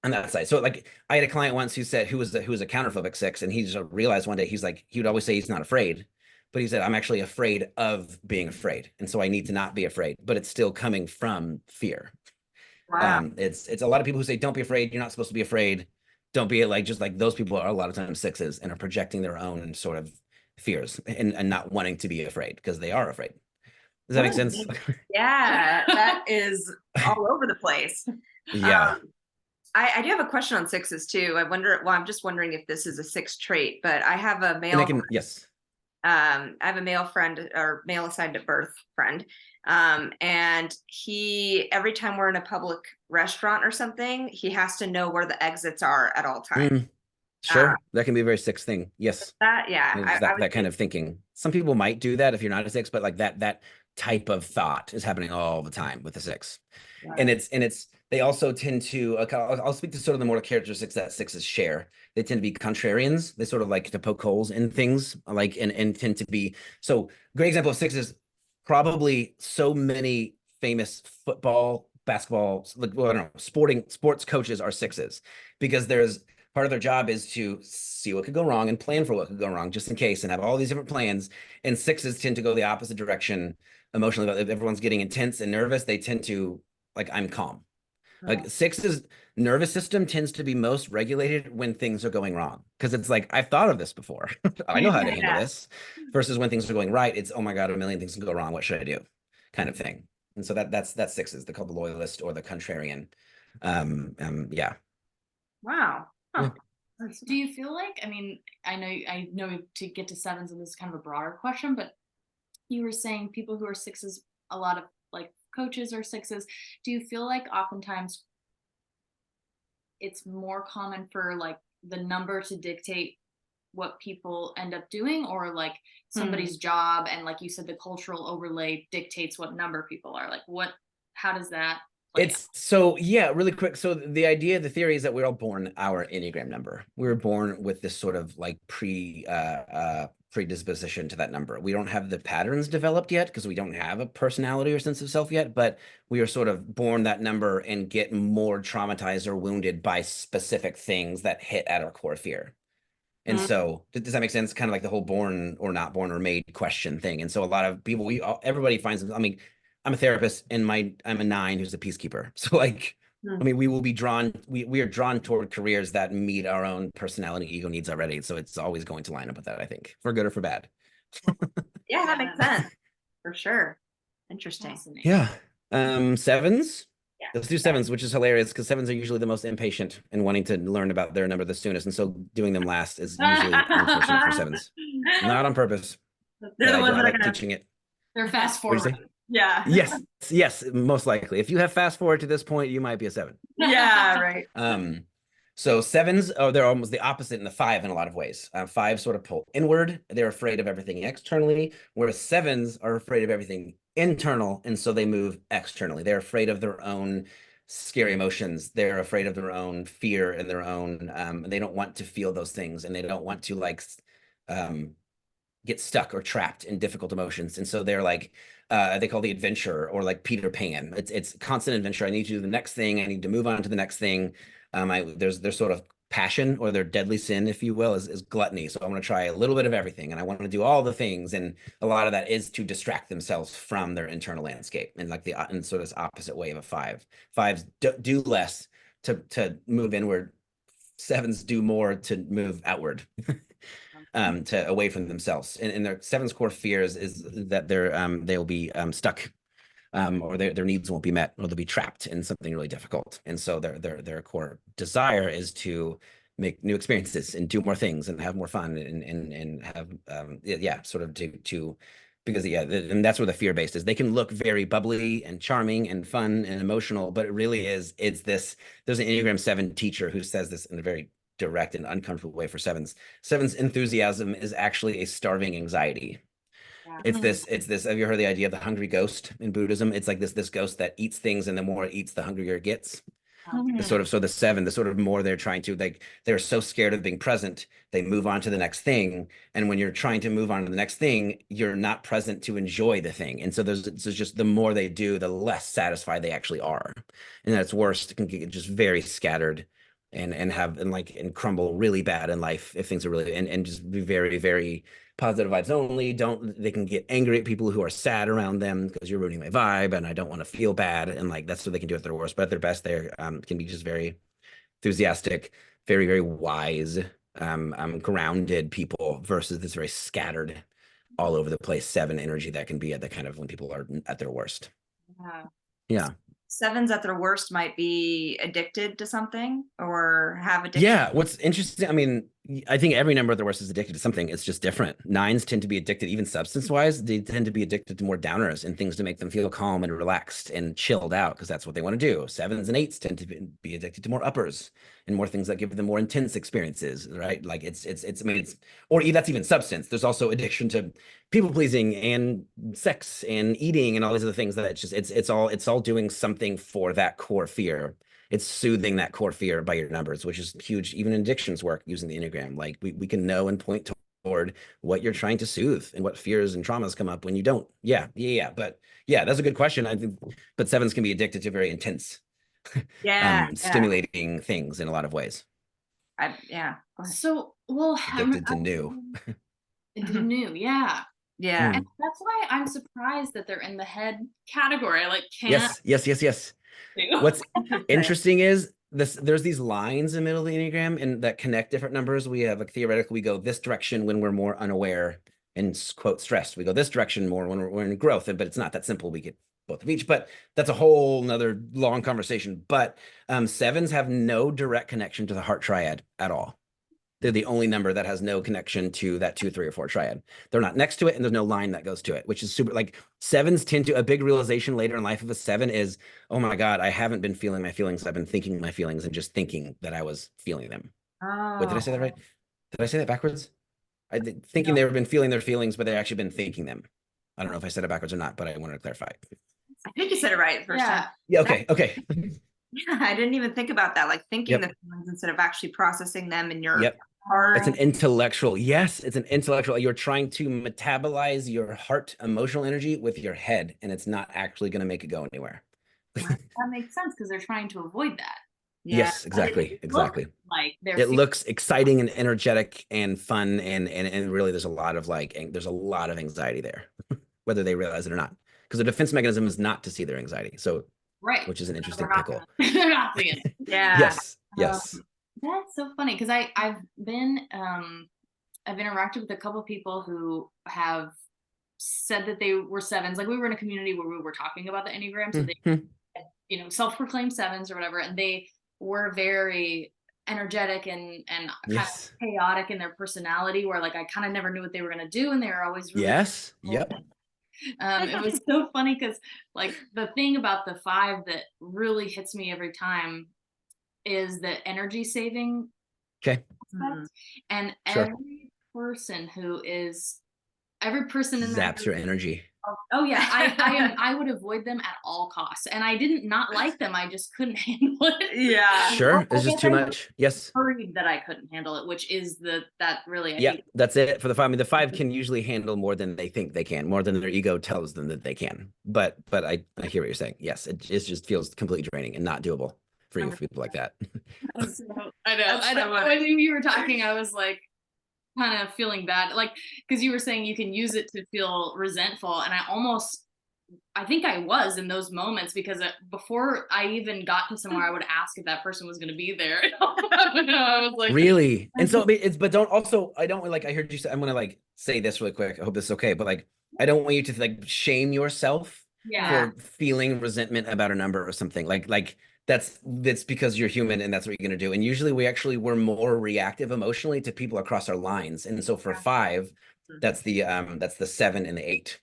that side. So like I had a client once who was a counterphobic 6, and he just realized one day he would always say he's not afraid, but he said I'm actually afraid of being afraid, and so I need to not be afraid, but it's still coming from fear. Wow. It's a lot of people who say don't be afraid, you're not supposed to be afraid, don't be just like those people are a lot of times 6s and are projecting their own sort of fears and not wanting to be afraid because they are afraid. Does that make sense? Yeah, that is all over the place. Yeah. I do have a question on 6s too. I'm just wondering if this is a 6 trait, but I have a male. Yes. I have a male friend, or male assigned at birth friend. And he, every time we're in a public restaurant or something, he has to know where the exits are at all times. Sure, that can be a very six thing. Yes, Yeah, I would that kind of thinking. Some people might do that if you're not a six, but like that type of thought is happening all the time with the six. And it's they also tend to I'll speak to sort of the more characteristics that sixes share. They tend to be contrarians. They sort of like to poke holes in things, like and tend to be so. Great example of sixes, probably so many famous football, basketball, like, well, I don't know, sports coaches are sixes, because there's part of their job is to see what could go wrong and plan for what could go wrong just in case, and have all these different plans. And sixes tend to go the opposite direction emotionally. If everyone's getting intense and nervous, they tend to, like, I'm calm. Like six's nervous system tends to be most regulated when things are going wrong, because it's like, I've thought of this before. I know how to handle this. Versus when things are going right, it's, oh my God, a million things can go wrong. What should I do? Kind of thing. And so that's sixes. They're called the loyalist or the contrarian. Yeah. Wow. Huh. Yeah. Do you feel like, I mean, I know to get to sevens, and this is kind of a broader question, but you were saying people who are sixes, a lot of like coaches are sixes. Do you feel like oftentimes it's more common for like the number to dictate what people end up doing, or like somebody's job, and like you said, the cultural overlay dictates what number people are? Like, how does that play out? It's so, yeah, really quick. So the theory is that we're all born our Enneagram number. We were born with this sort of like predisposition to that number. We don't have the patterns developed yet because we don't have a personality or sense of self yet, but we are sort of born that number and get more traumatized or wounded by specific things that hit at our core fear. And so, does that make sense? Kind of like the whole born or not born or made question thing. And so a lot of people, everybody finds them. I mean, I'm a therapist, and I'm a 9 who's a peacekeeper. So like, I mean, we will be drawn, we are drawn toward careers that meet our own personality, ego needs already. So it's always going to line up with that, I think, for good or for bad. Yeah, that makes sense. For sure. Interesting. Yeah. Sevens. Yeah. Let's do sevens, which is hilarious because sevens are usually the most impatient and wanting to learn about their number the soonest. And so doing them last is usually unfortunate for sevens. Not on purpose. They're the ones that I are like teaching it. They're fast forward. Yeah. Yes, most likely. If you have fast forward to this point, you might be a seven. Yeah, right. So sevens, they're almost the opposite in the five in a lot of ways. Five sort of pull inward. They're afraid of everything externally, whereas sevens are afraid of everything internal, and so they move externally. They're afraid of their own scary emotions. They're afraid of their own fear and their own, they don't want to feel those things, and they don't want to like get stuck or trapped in difficult emotions. And so they're like, they call the adventure, or like Peter Pan. It's constant adventure. I need to do the next thing. I need to move on to the next thing. There's sort of passion, or their deadly sin, if you will, is gluttony. So I want to try a little bit of everything, and I want to do all the things. And a lot of that is to distract themselves from their internal landscape, and like in sort of this opposite way of a five. Fives do less to move inward. Sevens do more to move outward. To away from themselves. And their seven's core fears is that they'll be stuck, or their needs won't be met, or they'll be trapped in something really difficult. And so their core desire is to make new experiences and do more things and have more fun and have sort of to because and that's where the fear based is. They can look very bubbly and charming and fun and emotional, but it really is, there's an Enneagram 7 teacher who says this in a very direct and uncomfortable way for sevens. Sevens enthusiasm is actually a starving anxiety. Yeah. It's this, have you heard the idea of the hungry ghost in Buddhism? It's like this ghost that eats things, and the more it eats, the hungrier it gets. The sort of, so the seven, the sort of more they're trying to, like, they're so scared of being present, they move on to the next thing. And when you're trying to move on to the next thing, you're not present to enjoy the thing. And so there's just, the more they do, the less satisfied they actually are. And that's worse, it can get just very scattered and crumble really bad in life if things are really, and just be very, very positive vibes only. They can get angry at people who are sad around them because you're ruining my vibe, and I don't want to feel bad. And like, that's what they can do at their worst. But at their best, they can be just very enthusiastic, very, very wise, grounded people, versus this very scattered, all over the place seven energy that can be at the kind of when people are at their worst. Yeah. Sevens at their worst might be addicted to something or have addiction. Yeah, what's interesting, I mean, I think every number of the worst is addicted to something. It's just different. Nines tend to be addicted, even substance wise, they tend to be addicted to more downers and things to make them feel calm and relaxed and chilled out because that's what they want to do. Sevens and eights tend to be addicted to more uppers and more things that give them more intense experiences, right? Like I mean, or that's even substance. There's also addiction to people pleasing and sex and eating and all these other things that it's all doing something for that core fear. It's soothing that core fear by your numbers, which is huge. Even in addictions work using the Enneagram, like we can know and point toward what you're trying to soothe and what fears and traumas come up when you don't. Yeah. But yeah, that's a good question. I think, but sevens can be addicted to very intense, stimulating things in a lot of ways. So, well, addicted to new. New, yeah. Yeah. And that's why I'm surprised that they're in the head category. I like can't. Yes. What's interesting is there's these lines in the middle of the Enneagram and that connect different numbers. We have theoretically we go this direction when we're more unaware and quote stressed. We go this direction more when we're in growth, but it's not that simple. We get both of each, but that's a whole nother long conversation. But sevens have no direct connection to the heart triad at all. They're the only number that has no connection to that 2, 3, or 4 triad. They're not next to it, and there's no line that goes to it, which is super. Like sevens tend to, a big realization later in life of a seven is, oh my God, I haven't been feeling my feelings. I've been thinking my feelings and just thinking that I was feeling them. Oh. Wait, did I say that right? Did I say that backwards? Thinking they've been feeling their feelings, but they've actually been thinking them. I don't know if I said it backwards or not, but I wanted to clarify. I think you said it right the first time. Yeah, okay. Yeah, I didn't even think about that. Like thinking the feelings instead of actually processing them in your heart. It's an intellectual. Yes, it's an intellectual. You're trying to metabolize your heart emotional energy with your head, and it's not actually going to make it go anywhere. That makes sense because they're trying to avoid that. Yeah. Yes, exactly. Like it looks exciting and energetic and fun, and really there's a lot of anxiety there, whether they realize it or not, because the defense mechanism is not to see their anxiety. So which is an interesting pickle. They're not seeing it. Yeah. Yes. That's so funny because I've interacted with a couple of people who have said that they were sevens. Like we were in a community where we were talking about the Enneagram, so they self-proclaimed sevens or whatever, and they were very energetic and kind of chaotic in their personality, where like I kind of never knew what they were going to do, and they were always really it was so funny because like the thing about the 5 that really hits me every time is the energy saving aspect. And every person in zaps your energy. Oh yeah, I would avoid them at all costs, and I didn't not like them. I just couldn't handle it. Yeah, sure, it's just too much. Yes, worried that I couldn't handle it, which is that really. That's it for the 5. I mean, the 5 can usually handle more than they think they can, more than their ego tells them that they can. But I hear what you're saying. Yes, it just feels completely draining and not doable for you, for people like that. I know. When you were talking, I was like, kind of feeling bad, like because you were saying you can use it to feel resentful, and I think I was in those moments because before I even got to somewhere, I would ask if that person was going to be there. I was like, really? And so but I don't like, I heard you say, I'm going to like say this really quick. I hope this is okay, but like, I don't want you to like shame yourself for feeling resentment about a number or something like that's because you're human and that's what you're going to do. And usually we're more reactive emotionally to people across our lines. And so for 5, that's the 7 and the 8.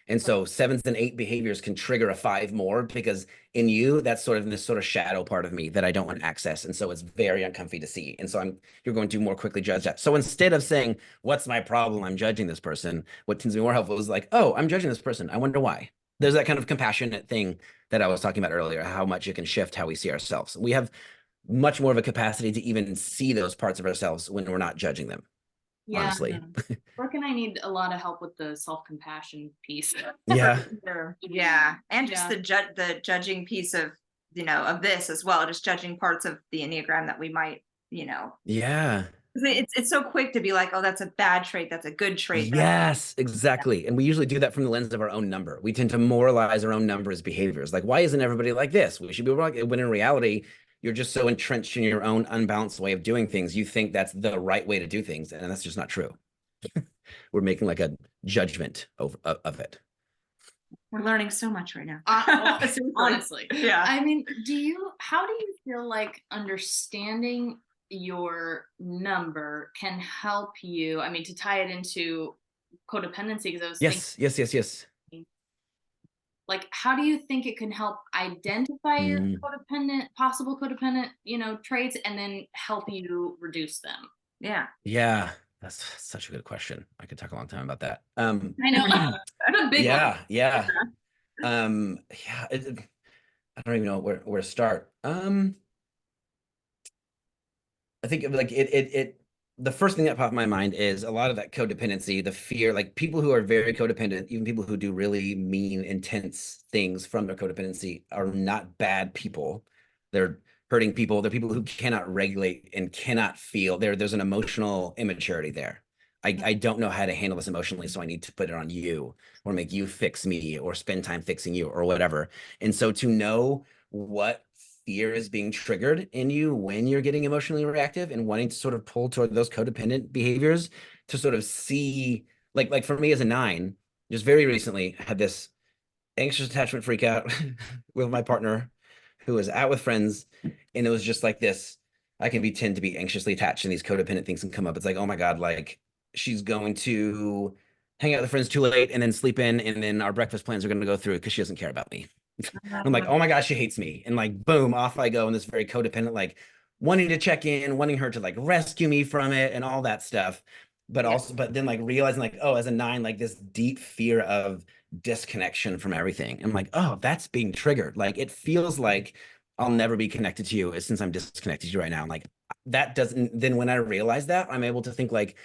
And so 7s and 8 behaviors can trigger a 5 more because in you, that's sort of this sort of shadow part of me that I don't want to access. And so it's very uncomfy to see. And so you're going to more quickly judge that. So instead of saying, what's my problem? I'm judging this person. What tends to be more helpful is like, oh, I'm judging this person. I wonder why. There's that kind of compassionate thing that I was talking about earlier, how much it can shift how we see ourselves. We have much more of a capacity to even see those parts of ourselves when we're not judging them. Honestly. Brooke and I need a lot of help with the self-compassion piece. Yeah. And just the judging piece of, of this as well, just judging parts of the Enneagram that we might, It's so quick to be like, oh, that's a bad trait. That's a good trait. Yes, exactly. And we usually do that from the lens of our own number. We tend to moralize our own number as behaviors. Like, why isn't everybody like this? We should be like, when in reality, you're just so entrenched in your own unbalanced way of doing things. You think that's the right way to do things. And that's just not true. We're making like a judgment of it. We're learning so much right now. Honestly. Yeah. I mean, how do you feel like understanding your number can help you, I mean, to tie it into codependency, because I was thinking, Yes. like, how do you think it can help identify your Mm, possible codependent, traits, and then help you reduce them? Yeah. yeah, that's such a good question. I could talk a long time about that. I know. The big one. Yeah. Yeah, I don't even know where to start. I think like the first thing that popped in my mind is a lot of that codependency, the fear, like people who are very codependent, even people who do really mean, intense things from their codependency are not bad people. They're hurting people. They're people who cannot regulate and cannot feel. There's an emotional immaturity there. I don't know how to handle this emotionally, so I need to put it on you or make you fix me or spend time fixing you or whatever. And so to know what fear is being triggered in you when you're getting emotionally reactive and wanting to sort of pull toward those codependent behaviors to sort of see, like for me as a 9, just very recently had this anxious attachment freak out with my partner who was out with friends, and it was just like this. I can tend to be anxiously attached, and these codependent things can come up. It's like, oh my God, like she's going to hang out with friends too late and then sleep in, and then our breakfast plans are going to go through because she doesn't care about me. I'm like, oh my gosh, she hates me. And like, boom, off I go in this very codependent, like wanting to check in, wanting her to like rescue me from it and all that stuff. But also, but then like realizing like, oh, as a 9, like this deep fear of disconnection from everything. I'm like, oh, that's being triggered. Like it feels like I'll never be connected to you since I'm disconnected to you right now. I'm like, that doesn't, then when I realize that, I'm able to think like,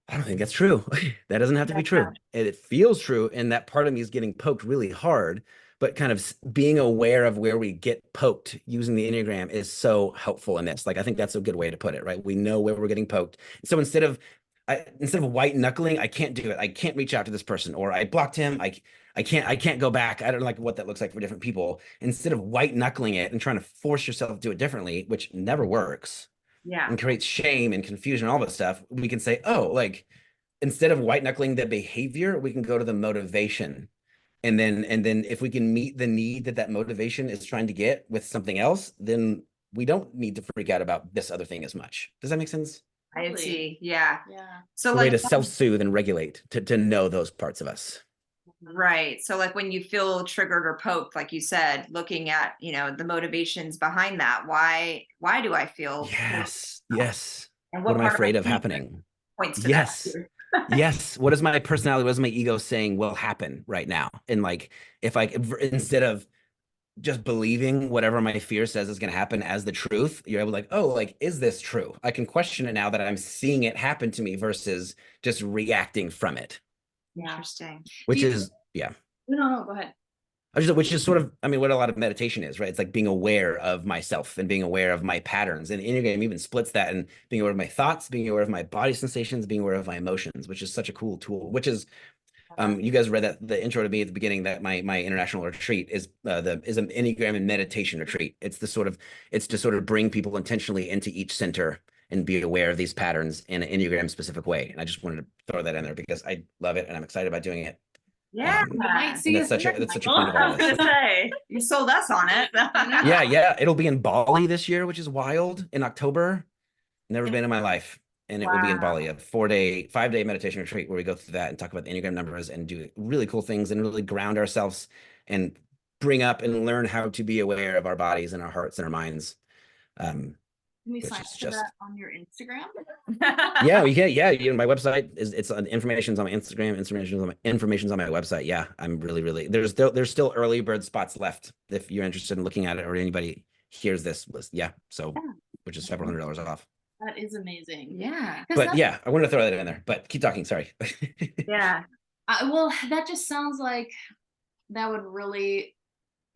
I don't think that's true. That doesn't have to be true. And it feels true. And that part of me is getting poked really hard, but kind of being aware of where we get poked using the Enneagram is so helpful in this. Like, I think that's a good way to put it, right? We know where we're getting poked. So instead of white knuckling, I can't do it. I can't reach out to this person, or I blocked him. I can't go back. I don't like what that looks like for different people. Instead of white knuckling it and trying to force yourself to do it differently, which never works Yeah. and creates shame and confusion, all this stuff, we can say, oh, like instead of white knuckling the behavior, we can go to the motivation. And then if we can meet the need that motivation is trying to get with something else, then we don't need to freak out about this other thing as much. Does that make sense? I see. Yeah. Yeah. So It's a way like, to self-soothe and regulate, to know those parts of us. right. So like when you feel triggered or poked, like you said, looking at, the motivations behind that. Why do I feel Yes. and What what am I part of afraid of my happening? points to that? Yes. Yes. What is my personality? What is my ego saying will happen right now? And like, if I, instead of just believing whatever my fear says is going to happen as the truth, you're able to like, oh, like, is this true? I can question it now that I'm seeing it happen to me versus just reacting from it, Interesting. which is, yeah. No, go ahead. Which is sort of, I mean, what a lot of meditation is, right? It's like being aware of myself and being aware of my patterns. And Enneagram even splits that and being aware of my thoughts, being aware of my body sensations, being aware of my emotions, which is such a cool tool, which is, you guys read that the intro to me at the beginning that my international retreat is an Enneagram and meditation retreat. It's to sort of bring people intentionally into each center and be aware of these patterns in an Enneagram specific way. And I just wanted to throw that in there because I love it and I'm excited about doing it. Yeah. You might see and that's us such a there, point of I all was this. gonna say, you sold us on it. Yeah. It'll be in Bali this year, which is wild, in October. Never been in my life. And it will be in Bali, a 5-day meditation retreat where we go through that and talk about the Enneagram numbers and do really cool things and really ground ourselves and bring up and learn how to be aware of our bodies and our hearts and our minds. Can we Which sign is up for just that on your Instagram? yeah, we can. Yeah, my website it's information's on my Instagram, information's on my website. Yeah, I'm really there's still early bird spots left if you're interested in looking at it or anybody hears this list. Yeah, so which is several $100s off. That is amazing. Yeah. But yeah, I wanted to throw that in there. But keep talking. Sorry. Yeah. Well, that just sounds like that would really,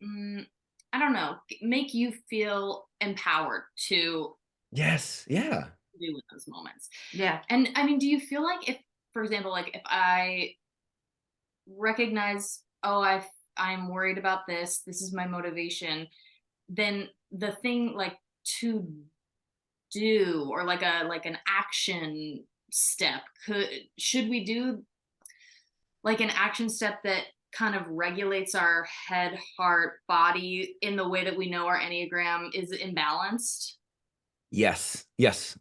I don't know, make you feel empowered to Yes. Yeah. do in those moments. Yeah. And I mean, do you feel like if, for example, like if I recognize, oh, I'm worried about this is my motivation, then the thing like to do, or like an action step, should we do like an action step that kind of regulates our head, heart, body in the way that we know our Enneagram is imbalanced? Yes, yes,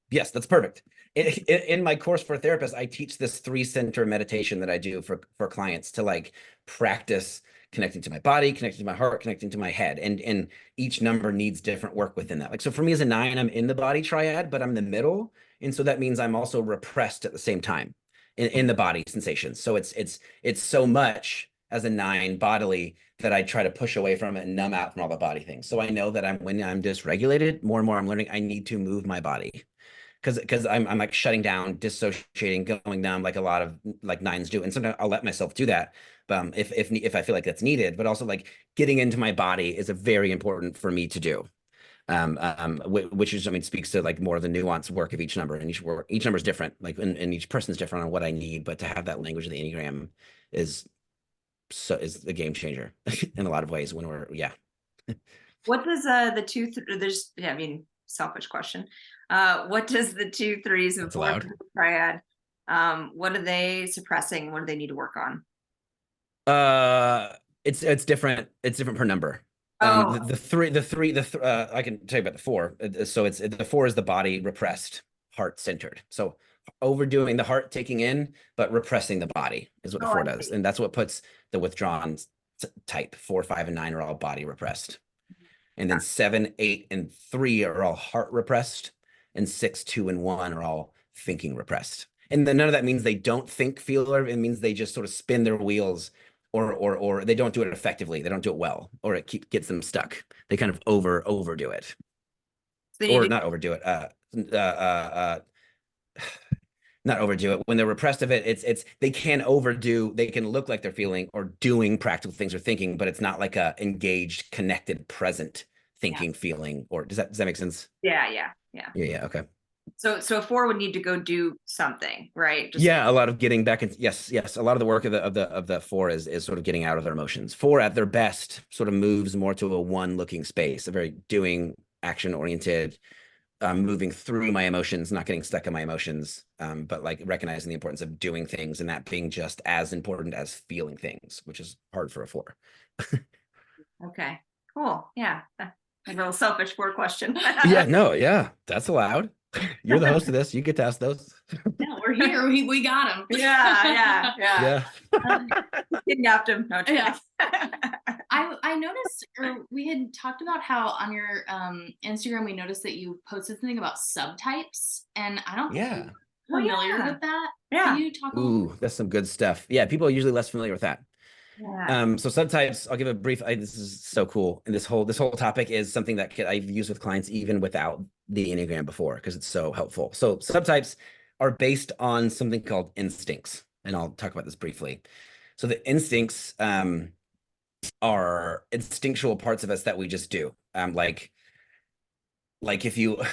yes, that's perfect. In my course for therapists, I teach this 3-center meditation that I do for clients to like practice connecting to my body, connecting to my heart, connecting to my head, and each number needs different work within that. Like, so for me as a 9, I'm in the body triad, but I'm the middle, and so that means I'm also repressed at the same time in the body sensations. So it's so much as a 9 bodily that I try to push away from it and numb out from all the body things. So I know that when I'm dysregulated, more and more I'm learning I need to move my body because I'm like shutting down, dissociating, going numb, like a lot of like 9s do. And sometimes I'll let myself do that, if I feel like that's needed. But also like getting into my body is a very important for me to do. Which is, I mean, speaks to like more of the nuanced work of each number, and each number is different, like, and each person's different on what I need. But to have that language of the Enneagram is a game changer in a lot of ways when yeah. What does the two there's I mean, selfish question. What does the 2 3s and That's 4 allowed. triad, what are they suppressing? What do they need to work on? It's different. It's different per number. Oh, I can tell you about the 4. So the 4 is the body repressed, heart centered. So overdoing the heart taking in, but repressing the body is what the 4 I does. see. And that's what puts the withdrawn type. 4, 5, and 9 are all body repressed. And then 7, 8, and 3 are all heart repressed. And 6, 2, and 1 are all thinking repressed. And then none of that means they don't think, feel, or it means they just sort of spin their wheels, or they don't do it effectively. They don't do it well, or it gets them stuck. They kind of overdo it, So they need or to, not overdo it. Not overdo it. When they're repressed of it, it's they can overdo. They can look like they're feeling or doing practical things or thinking, but it's not like a engaged, connected, present yeah. thinking, feeling. Or does that make sense? Yeah. Yeah. Okay. So a 4 would need to go do something, right? Just Yeah, a lot of getting back in. Yes, yes. A lot of the work of the 4 is sort of getting out of their emotions. 4 at their best sort of moves more to a one looking space, a very doing, action oriented, moving through my emotions, not getting stuck in my emotions, but like recognizing the importance of doing things and that being just as important as feeling things, which is hard for a 4. okay. Cool. Yeah. A little selfish 4 question. Yeah, no, yeah, that's allowed. You're the host of this. You get to ask those. Yeah, we're here. We got him. Yeah. Yeah. Kidnapped him. No, Yeah. I noticed, or we had talked about how on your Instagram we noticed that you posted something about subtypes, and I don't think Yeah. I'm familiar yeah. with that. Yeah. Can you talk a little Ooh, that's some good stuff. Yeah, people are usually less familiar with that. Yeah. So subtypes, I'll give a brief. This is so cool, and this whole topic is something that I've used with clients even without the Enneagram before because it's so helpful. So subtypes are based on something called instincts, and I'll talk about this briefly. So the instincts are instinctual parts of us that we just do. Like if you put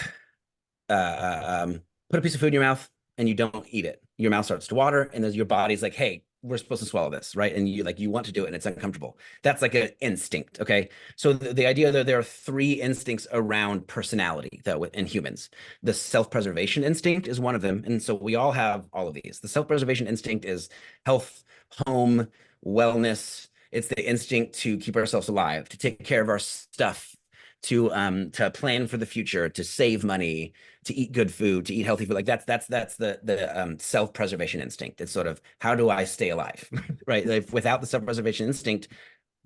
a piece of food in your mouth and you don't eat it, your mouth starts to water, and your body's like, "Hey, we're supposed to swallow this," right? And you want to do it, and it's uncomfortable. That's like an instinct. Okay, so the idea that there are 3 instincts around personality that in humans. The self-preservation instinct is one of them, and so we all have all of these. The self-preservation instinct is health, home, wellness. It's the instinct to keep ourselves alive, to take care of our stuff, to plan for the future, to save money, to eat good food, to eat healthy food. Like that's the self-preservation instinct. It's sort of how do I stay alive, right? Like without the self-preservation instinct,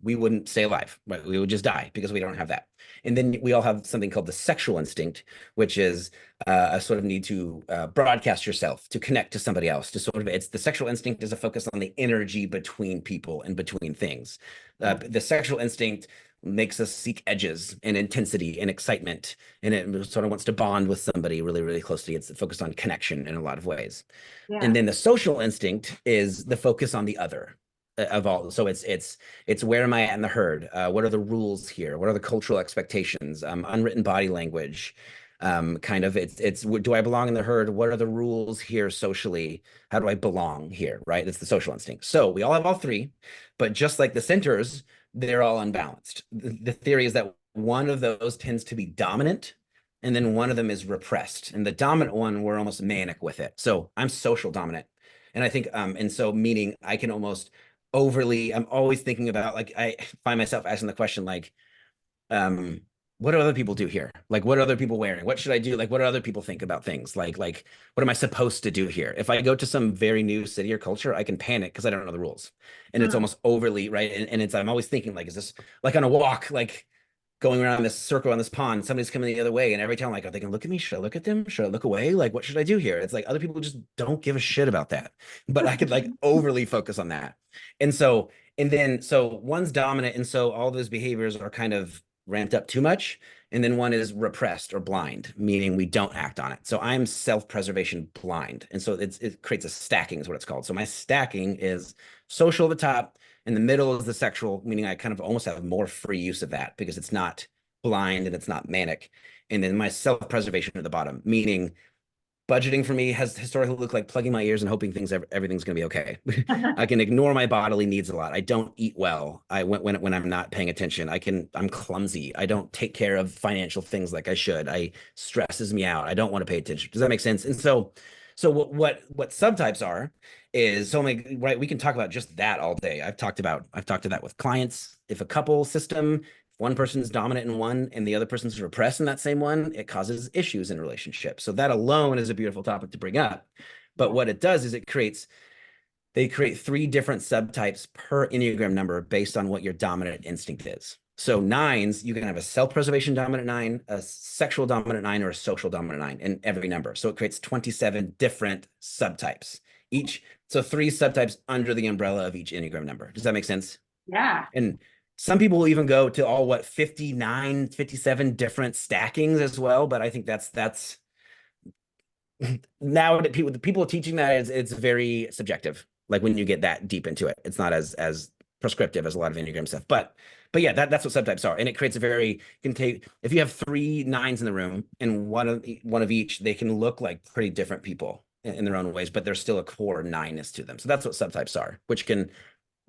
we wouldn't stay alive, right? We would just die because we don't have that. And then we all have something called the sexual instinct, which is a sort of need to broadcast yourself, to connect to somebody else, to sort of, it's the sexual instinct is a focus on the energy between people and between things. The sexual instinct makes us seek edges and intensity and excitement, and it sort of wants to bond with somebody really, really closely. It's focused on connection in a lot of ways. And then the social instinct is the focus on the other of all. So it's where am I at in the herd? What are the rules here? What are the cultural expectations? Unwritten body language. Kind of it's do I belong in the herd? What are the rules here socially? How do I belong here? Right? It's the social instinct. So we all have all 3, but just like the centers, they're all unbalanced. The theory is that one of those tends to be dominant, and then one of them is repressed. And the dominant one, we're almost manic with it. So I'm social dominant. And I think, and so meaning I can almost I'm always thinking about, like, I find myself asking the question, like, what do other people do here? Like, what are other people wearing? What should I do? Like, what do other people think about things? Like, what am I supposed to do here? If I go to some very new city or culture, I can panic because I don't know the rules. And it's almost overly, right? And it's, I'm always thinking, like, is this like on a walk, like going around this circle on this pond, somebody's coming the other way. And every time I'm like, are they gonna look at me? Should I look at them? Should I look away? Like, what should I do here? It's like other people just don't give a shit about that. But I could like overly focus on that. And so, and then, so one's dominant. And so all those behaviors are kind of ramped up too much. And then one is repressed or blind, meaning we don't act on it. So I'm self-preservation blind. And so it creates a stacking is what it's called. So my stacking is social at the top, in the middle is the sexual, meaning I kind of almost have more free use of that because it's not blind and it's not manic. And then my self-preservation at the bottom, meaning budgeting for me has historically looked like plugging my ears and hoping everything's going to be okay. I can ignore my bodily needs a lot. I don't eat well. When I'm not paying attention. I'm clumsy. I don't take care of financial things like I should. I stresses me out. I don't want to pay attention. Does that make sense? And so what subtypes are is so many, right? We can talk about just that all day. I've talked to that with clients. If a couple system, one person's dominant in one and the other person's repressed in that same one, it causes issues in relationships. So that alone is a beautiful topic to bring up. But what it does is they create 3 different subtypes per Enneagram number based on what your dominant instinct is. So 9s, you can have a self-preservation dominant 9, a sexual dominant 9, or a social dominant 9 in every number. So it creates 27 different subtypes. So 3 subtypes under the umbrella of each Enneagram number. Does that make sense? Yeah. And some people will even go to all 59, 57 different stackings as well. But I think that's now that people teaching that it's very subjective. Like when you get that deep into it, it's not as prescriptive as a lot of Enneagram stuff. But yeah, that's what subtypes are. And it creates if you have 3 9s in the room and one of each, they can look like pretty different people in their own ways, but there's still a core 9ness to them. So that's what subtypes are, which can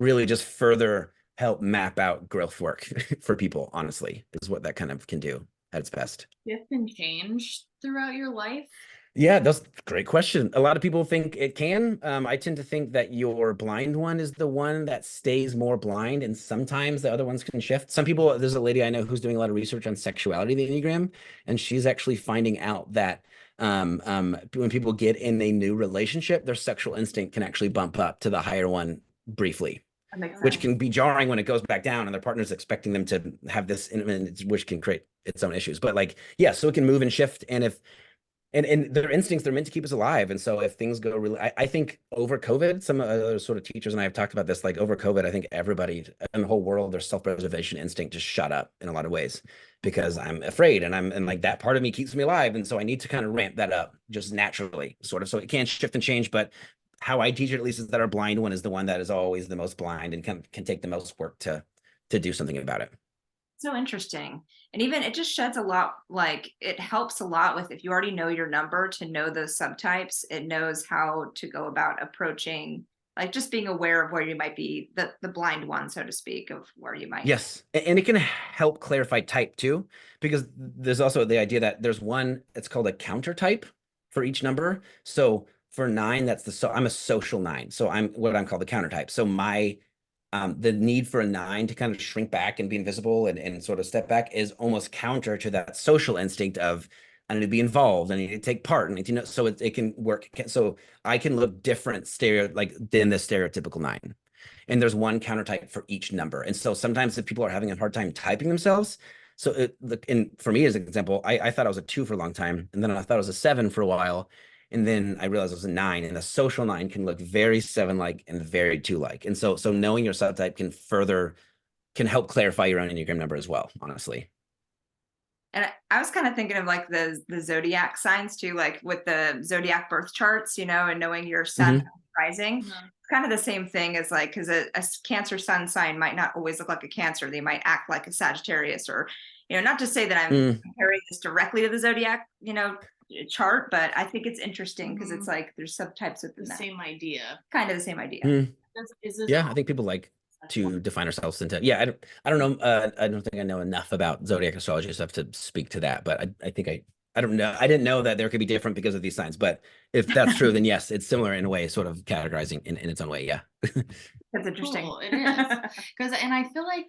really just further help map out growth work for people, honestly, is what that kind of can do at its best. Shift and change throughout your life? Yeah, that's a great question. A lot of people think it can. I tend to think that your blind one is the one that stays more blind, and sometimes the other ones can shift. Some people, there's a lady I know who's doing a lot of research on sexuality, the Enneagram, and she's actually finding out that when people get in a new relationship, their sexual instinct can actually bump up to the higher one briefly, which can be jarring when it goes back down and their partner's expecting them to have this, which can create its own issues. But like, yeah, so it can move and shift. And if and their instincts, they're meant to keep us alive. And so if things go really, I think over COVID, some other sort of teachers and I have talked about this, like over COVID, I think everybody in the whole world, their self-preservation instinct just shut up in a lot of ways because I'm afraid and like that part of me keeps me alive. And so I need to kind of ramp that up just naturally, sort of. So it can shift and change, but how I teach it at least is that our blind one is the one that is always the most blind and can take the most work to do something about it. So interesting. And even it just sheds a lot, like it helps a lot with if you already know your number to know those subtypes, it knows how to go about approaching, like just being aware of where you might be the blind one, so to speak, of where you might. Yes. And it can help clarify type too, because there's also the idea that there's one, it's called a counter type for each number. So for 9, I'm a social 9. So I'm what I'm called the counter type. So the need for a 9 to kind of shrink back and be invisible and sort of step back is almost counter to that social instinct of I need to be involved, I need to take part, and you know, so it can work. So I can look different than the stereotypical 9. And there's one counter type for each number. And so sometimes if people are having a hard time typing themselves, and for me as an example, I thought I was a 2 for a long time, and then I thought I was a 7 for a while. And then I realized it was a 9, and the social 9 can look very 7-like and very 2-like. And so knowing your subtype can help clarify your own Enneagram number as well, honestly. And I was kind of thinking of like the zodiac signs too, like with the zodiac birth charts, you know, and knowing your sun rising. Mm-hmm. Kind of the same thing as like, because a Cancer sun sign might not always look like a Cancer. They might act like a Sagittarius, or, you know, not to say that I'm comparing this directly to the zodiac, you know, chart, but I think it's interesting because it's like there's subtypes of the same idea. Kind of the same idea. Yeah, I think people like to define ourselves into. Yeah, I don't know. I don't think I know enough about zodiac astrology stuff to speak to that, but I think I don't know. I didn't know that there could be different because of these signs, but if that's true, then yes, it's similar in a way, sort of categorizing in its own way. Yeah. That's interesting. Cool, it is. And I feel like,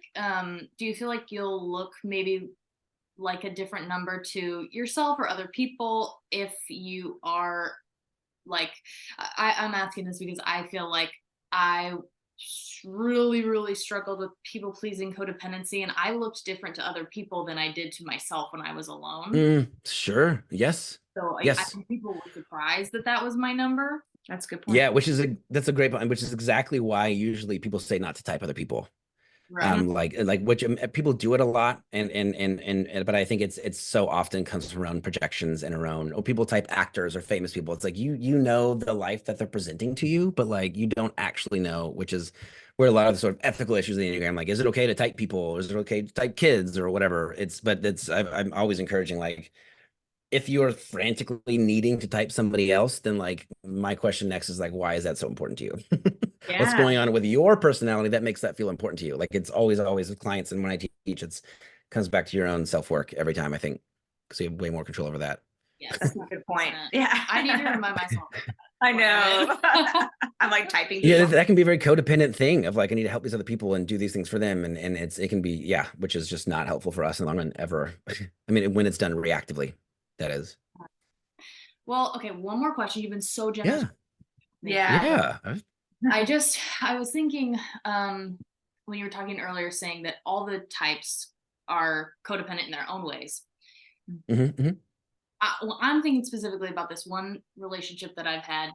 do you feel like you'll look maybe like a different number to yourself or other people if you are like, I'm asking this because I feel like I really struggled with people pleasing codependency, and I looked different to other people than I did to myself when I was alone. Sure. Yes. So I Yes. think people were surprised that that was my number. That's a good point. Yeah, that's a great point, which is exactly why usually people say not to type other people. Right. Like which people do it a lot, and but I think it's so often comes from around projections and around, or people type actors or famous people. It's like you know the life that they're presenting to you, but like you don't actually know, which is where a lot of the sort of ethical issues of the Enneagram, like, is it okay to type people? Or is it okay to type kids or whatever? I'm always encouraging, like, if you're frantically needing to type somebody else, then like my question next is like, why is that so important to you? What's Yeah. going on with your personality that makes that feel important to you? Like, it's always with clients, and when I teach, it's comes back to your own self-work every time, I think, because you have way more control over that. Yes. That's a good point. 100%. Yeah. I need to remind myself of that. I know. I'm like typing. Yeah, people. that can be a very codependent thing of like, I need to help these other people and do these things for them, and it can be, yeah, which is just not helpful for us in the long run ever. I mean, when it's done reactively, that is. Well, okay, one more question. You've been so generous. Yeah. Yeah. I was thinking, when you were talking earlier, saying that all the types are codependent in their own ways. Well, I'm thinking specifically about this one relationship that I've had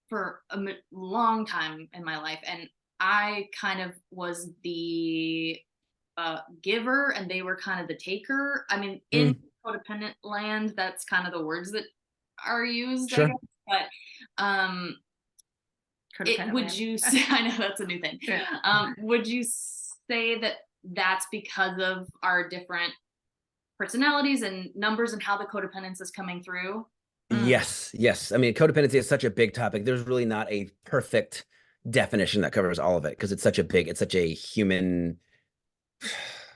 for a long time in my life, and I kind of was the giver, and they were kind of the taker. I mean, in codependent land, that's kind of the words that are used, I Sure. guess. But would you say, I know that's a new thing. Yeah. Would you say that that's because of our different personalities and numbers and how the codependence is coming through? Yes. I mean, codependency is such a big topic. There's really not a perfect definition that covers all of it, because it's such a human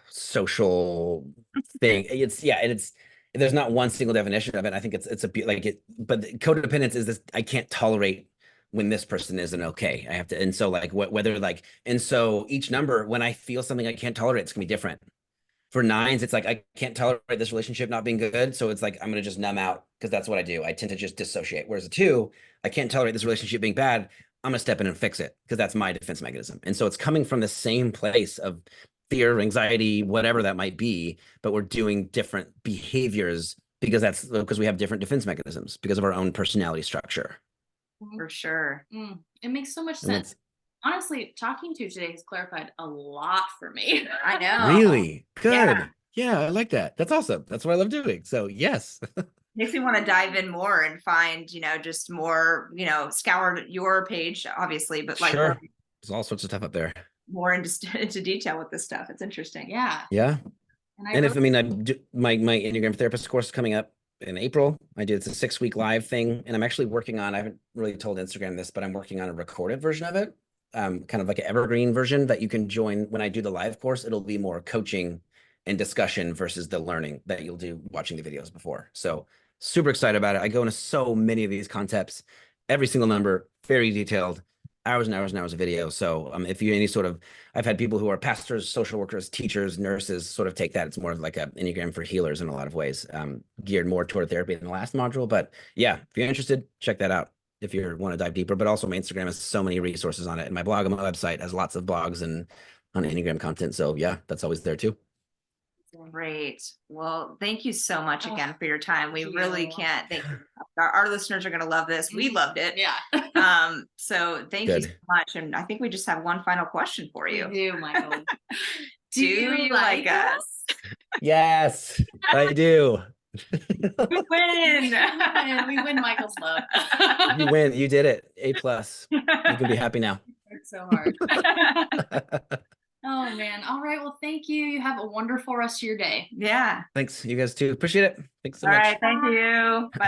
social thing. There's not one single definition of it. I think but codependence is this: I can't tolerate when this person isn't okay. I have to, and so like whether like, and so each number, when I feel something I can't tolerate, it's gonna be different. For nines, it's like, I can't tolerate this relationship not being good, so it's like I'm gonna just numb out, because that's what I do. I tend to just dissociate. Whereas a two, I can't tolerate this relationship being bad. I'm gonna step in and fix it, because that's my defense mechanism. And so it's coming from the same place of fear, anxiety, whatever that might be, but we're doing different behaviors because we have different defense mechanisms because of our own personality structure. For sure. It makes so much sense. Honestly, talking to you today has clarified a lot for me. I know. Really good. Yeah, I like that. That's awesome. That's what I love doing. So yes. Makes me want to dive in more and find, just more, scour your page, obviously, but like sure. There's all sorts of stuff up there. More into detail with this stuff. It's interesting. Yeah. And if, I mean, I do my Enneagram therapist course is coming up in April. It's a 6-week live thing, and I'm actually working on, I haven't really told Instagram this, but I'm working on a recorded version of it. Kind of like an evergreen version that you can join when I do the live course. It'll be more coaching and discussion versus the learning that you'll do watching the videos before. So super excited about it. I go into so many of these concepts, every single number, very detailed, hours and hours and hours of video. So if you I've had people who are pastors, social workers, teachers, nurses sort of take that. It's more like an Enneagram for healers in a lot of ways, geared more toward therapy than the last module. But yeah, if you're interested, check that out if you want to dive deeper. But also, my Instagram has so many resources on it, and my blog on my website has lots of blogs and on Enneagram content. So yeah, that's always there too. Great. Well, thank you so much again for your time. We really can't thank you. Our listeners are going to love this. We loved it. Yeah. So thank you so much. And I think we just have one final question for you. We do, Michael. Do you like us? Yes, I do. We win. We win Michael's love. You win. You did it. A+. You can be happy now. It's so hard. Oh man. All right. Well, thank you. You have a wonderful rest of your day. Yeah. Thanks. You guys too. Appreciate it. Thanks so much. much. All right. Thank you. Bye.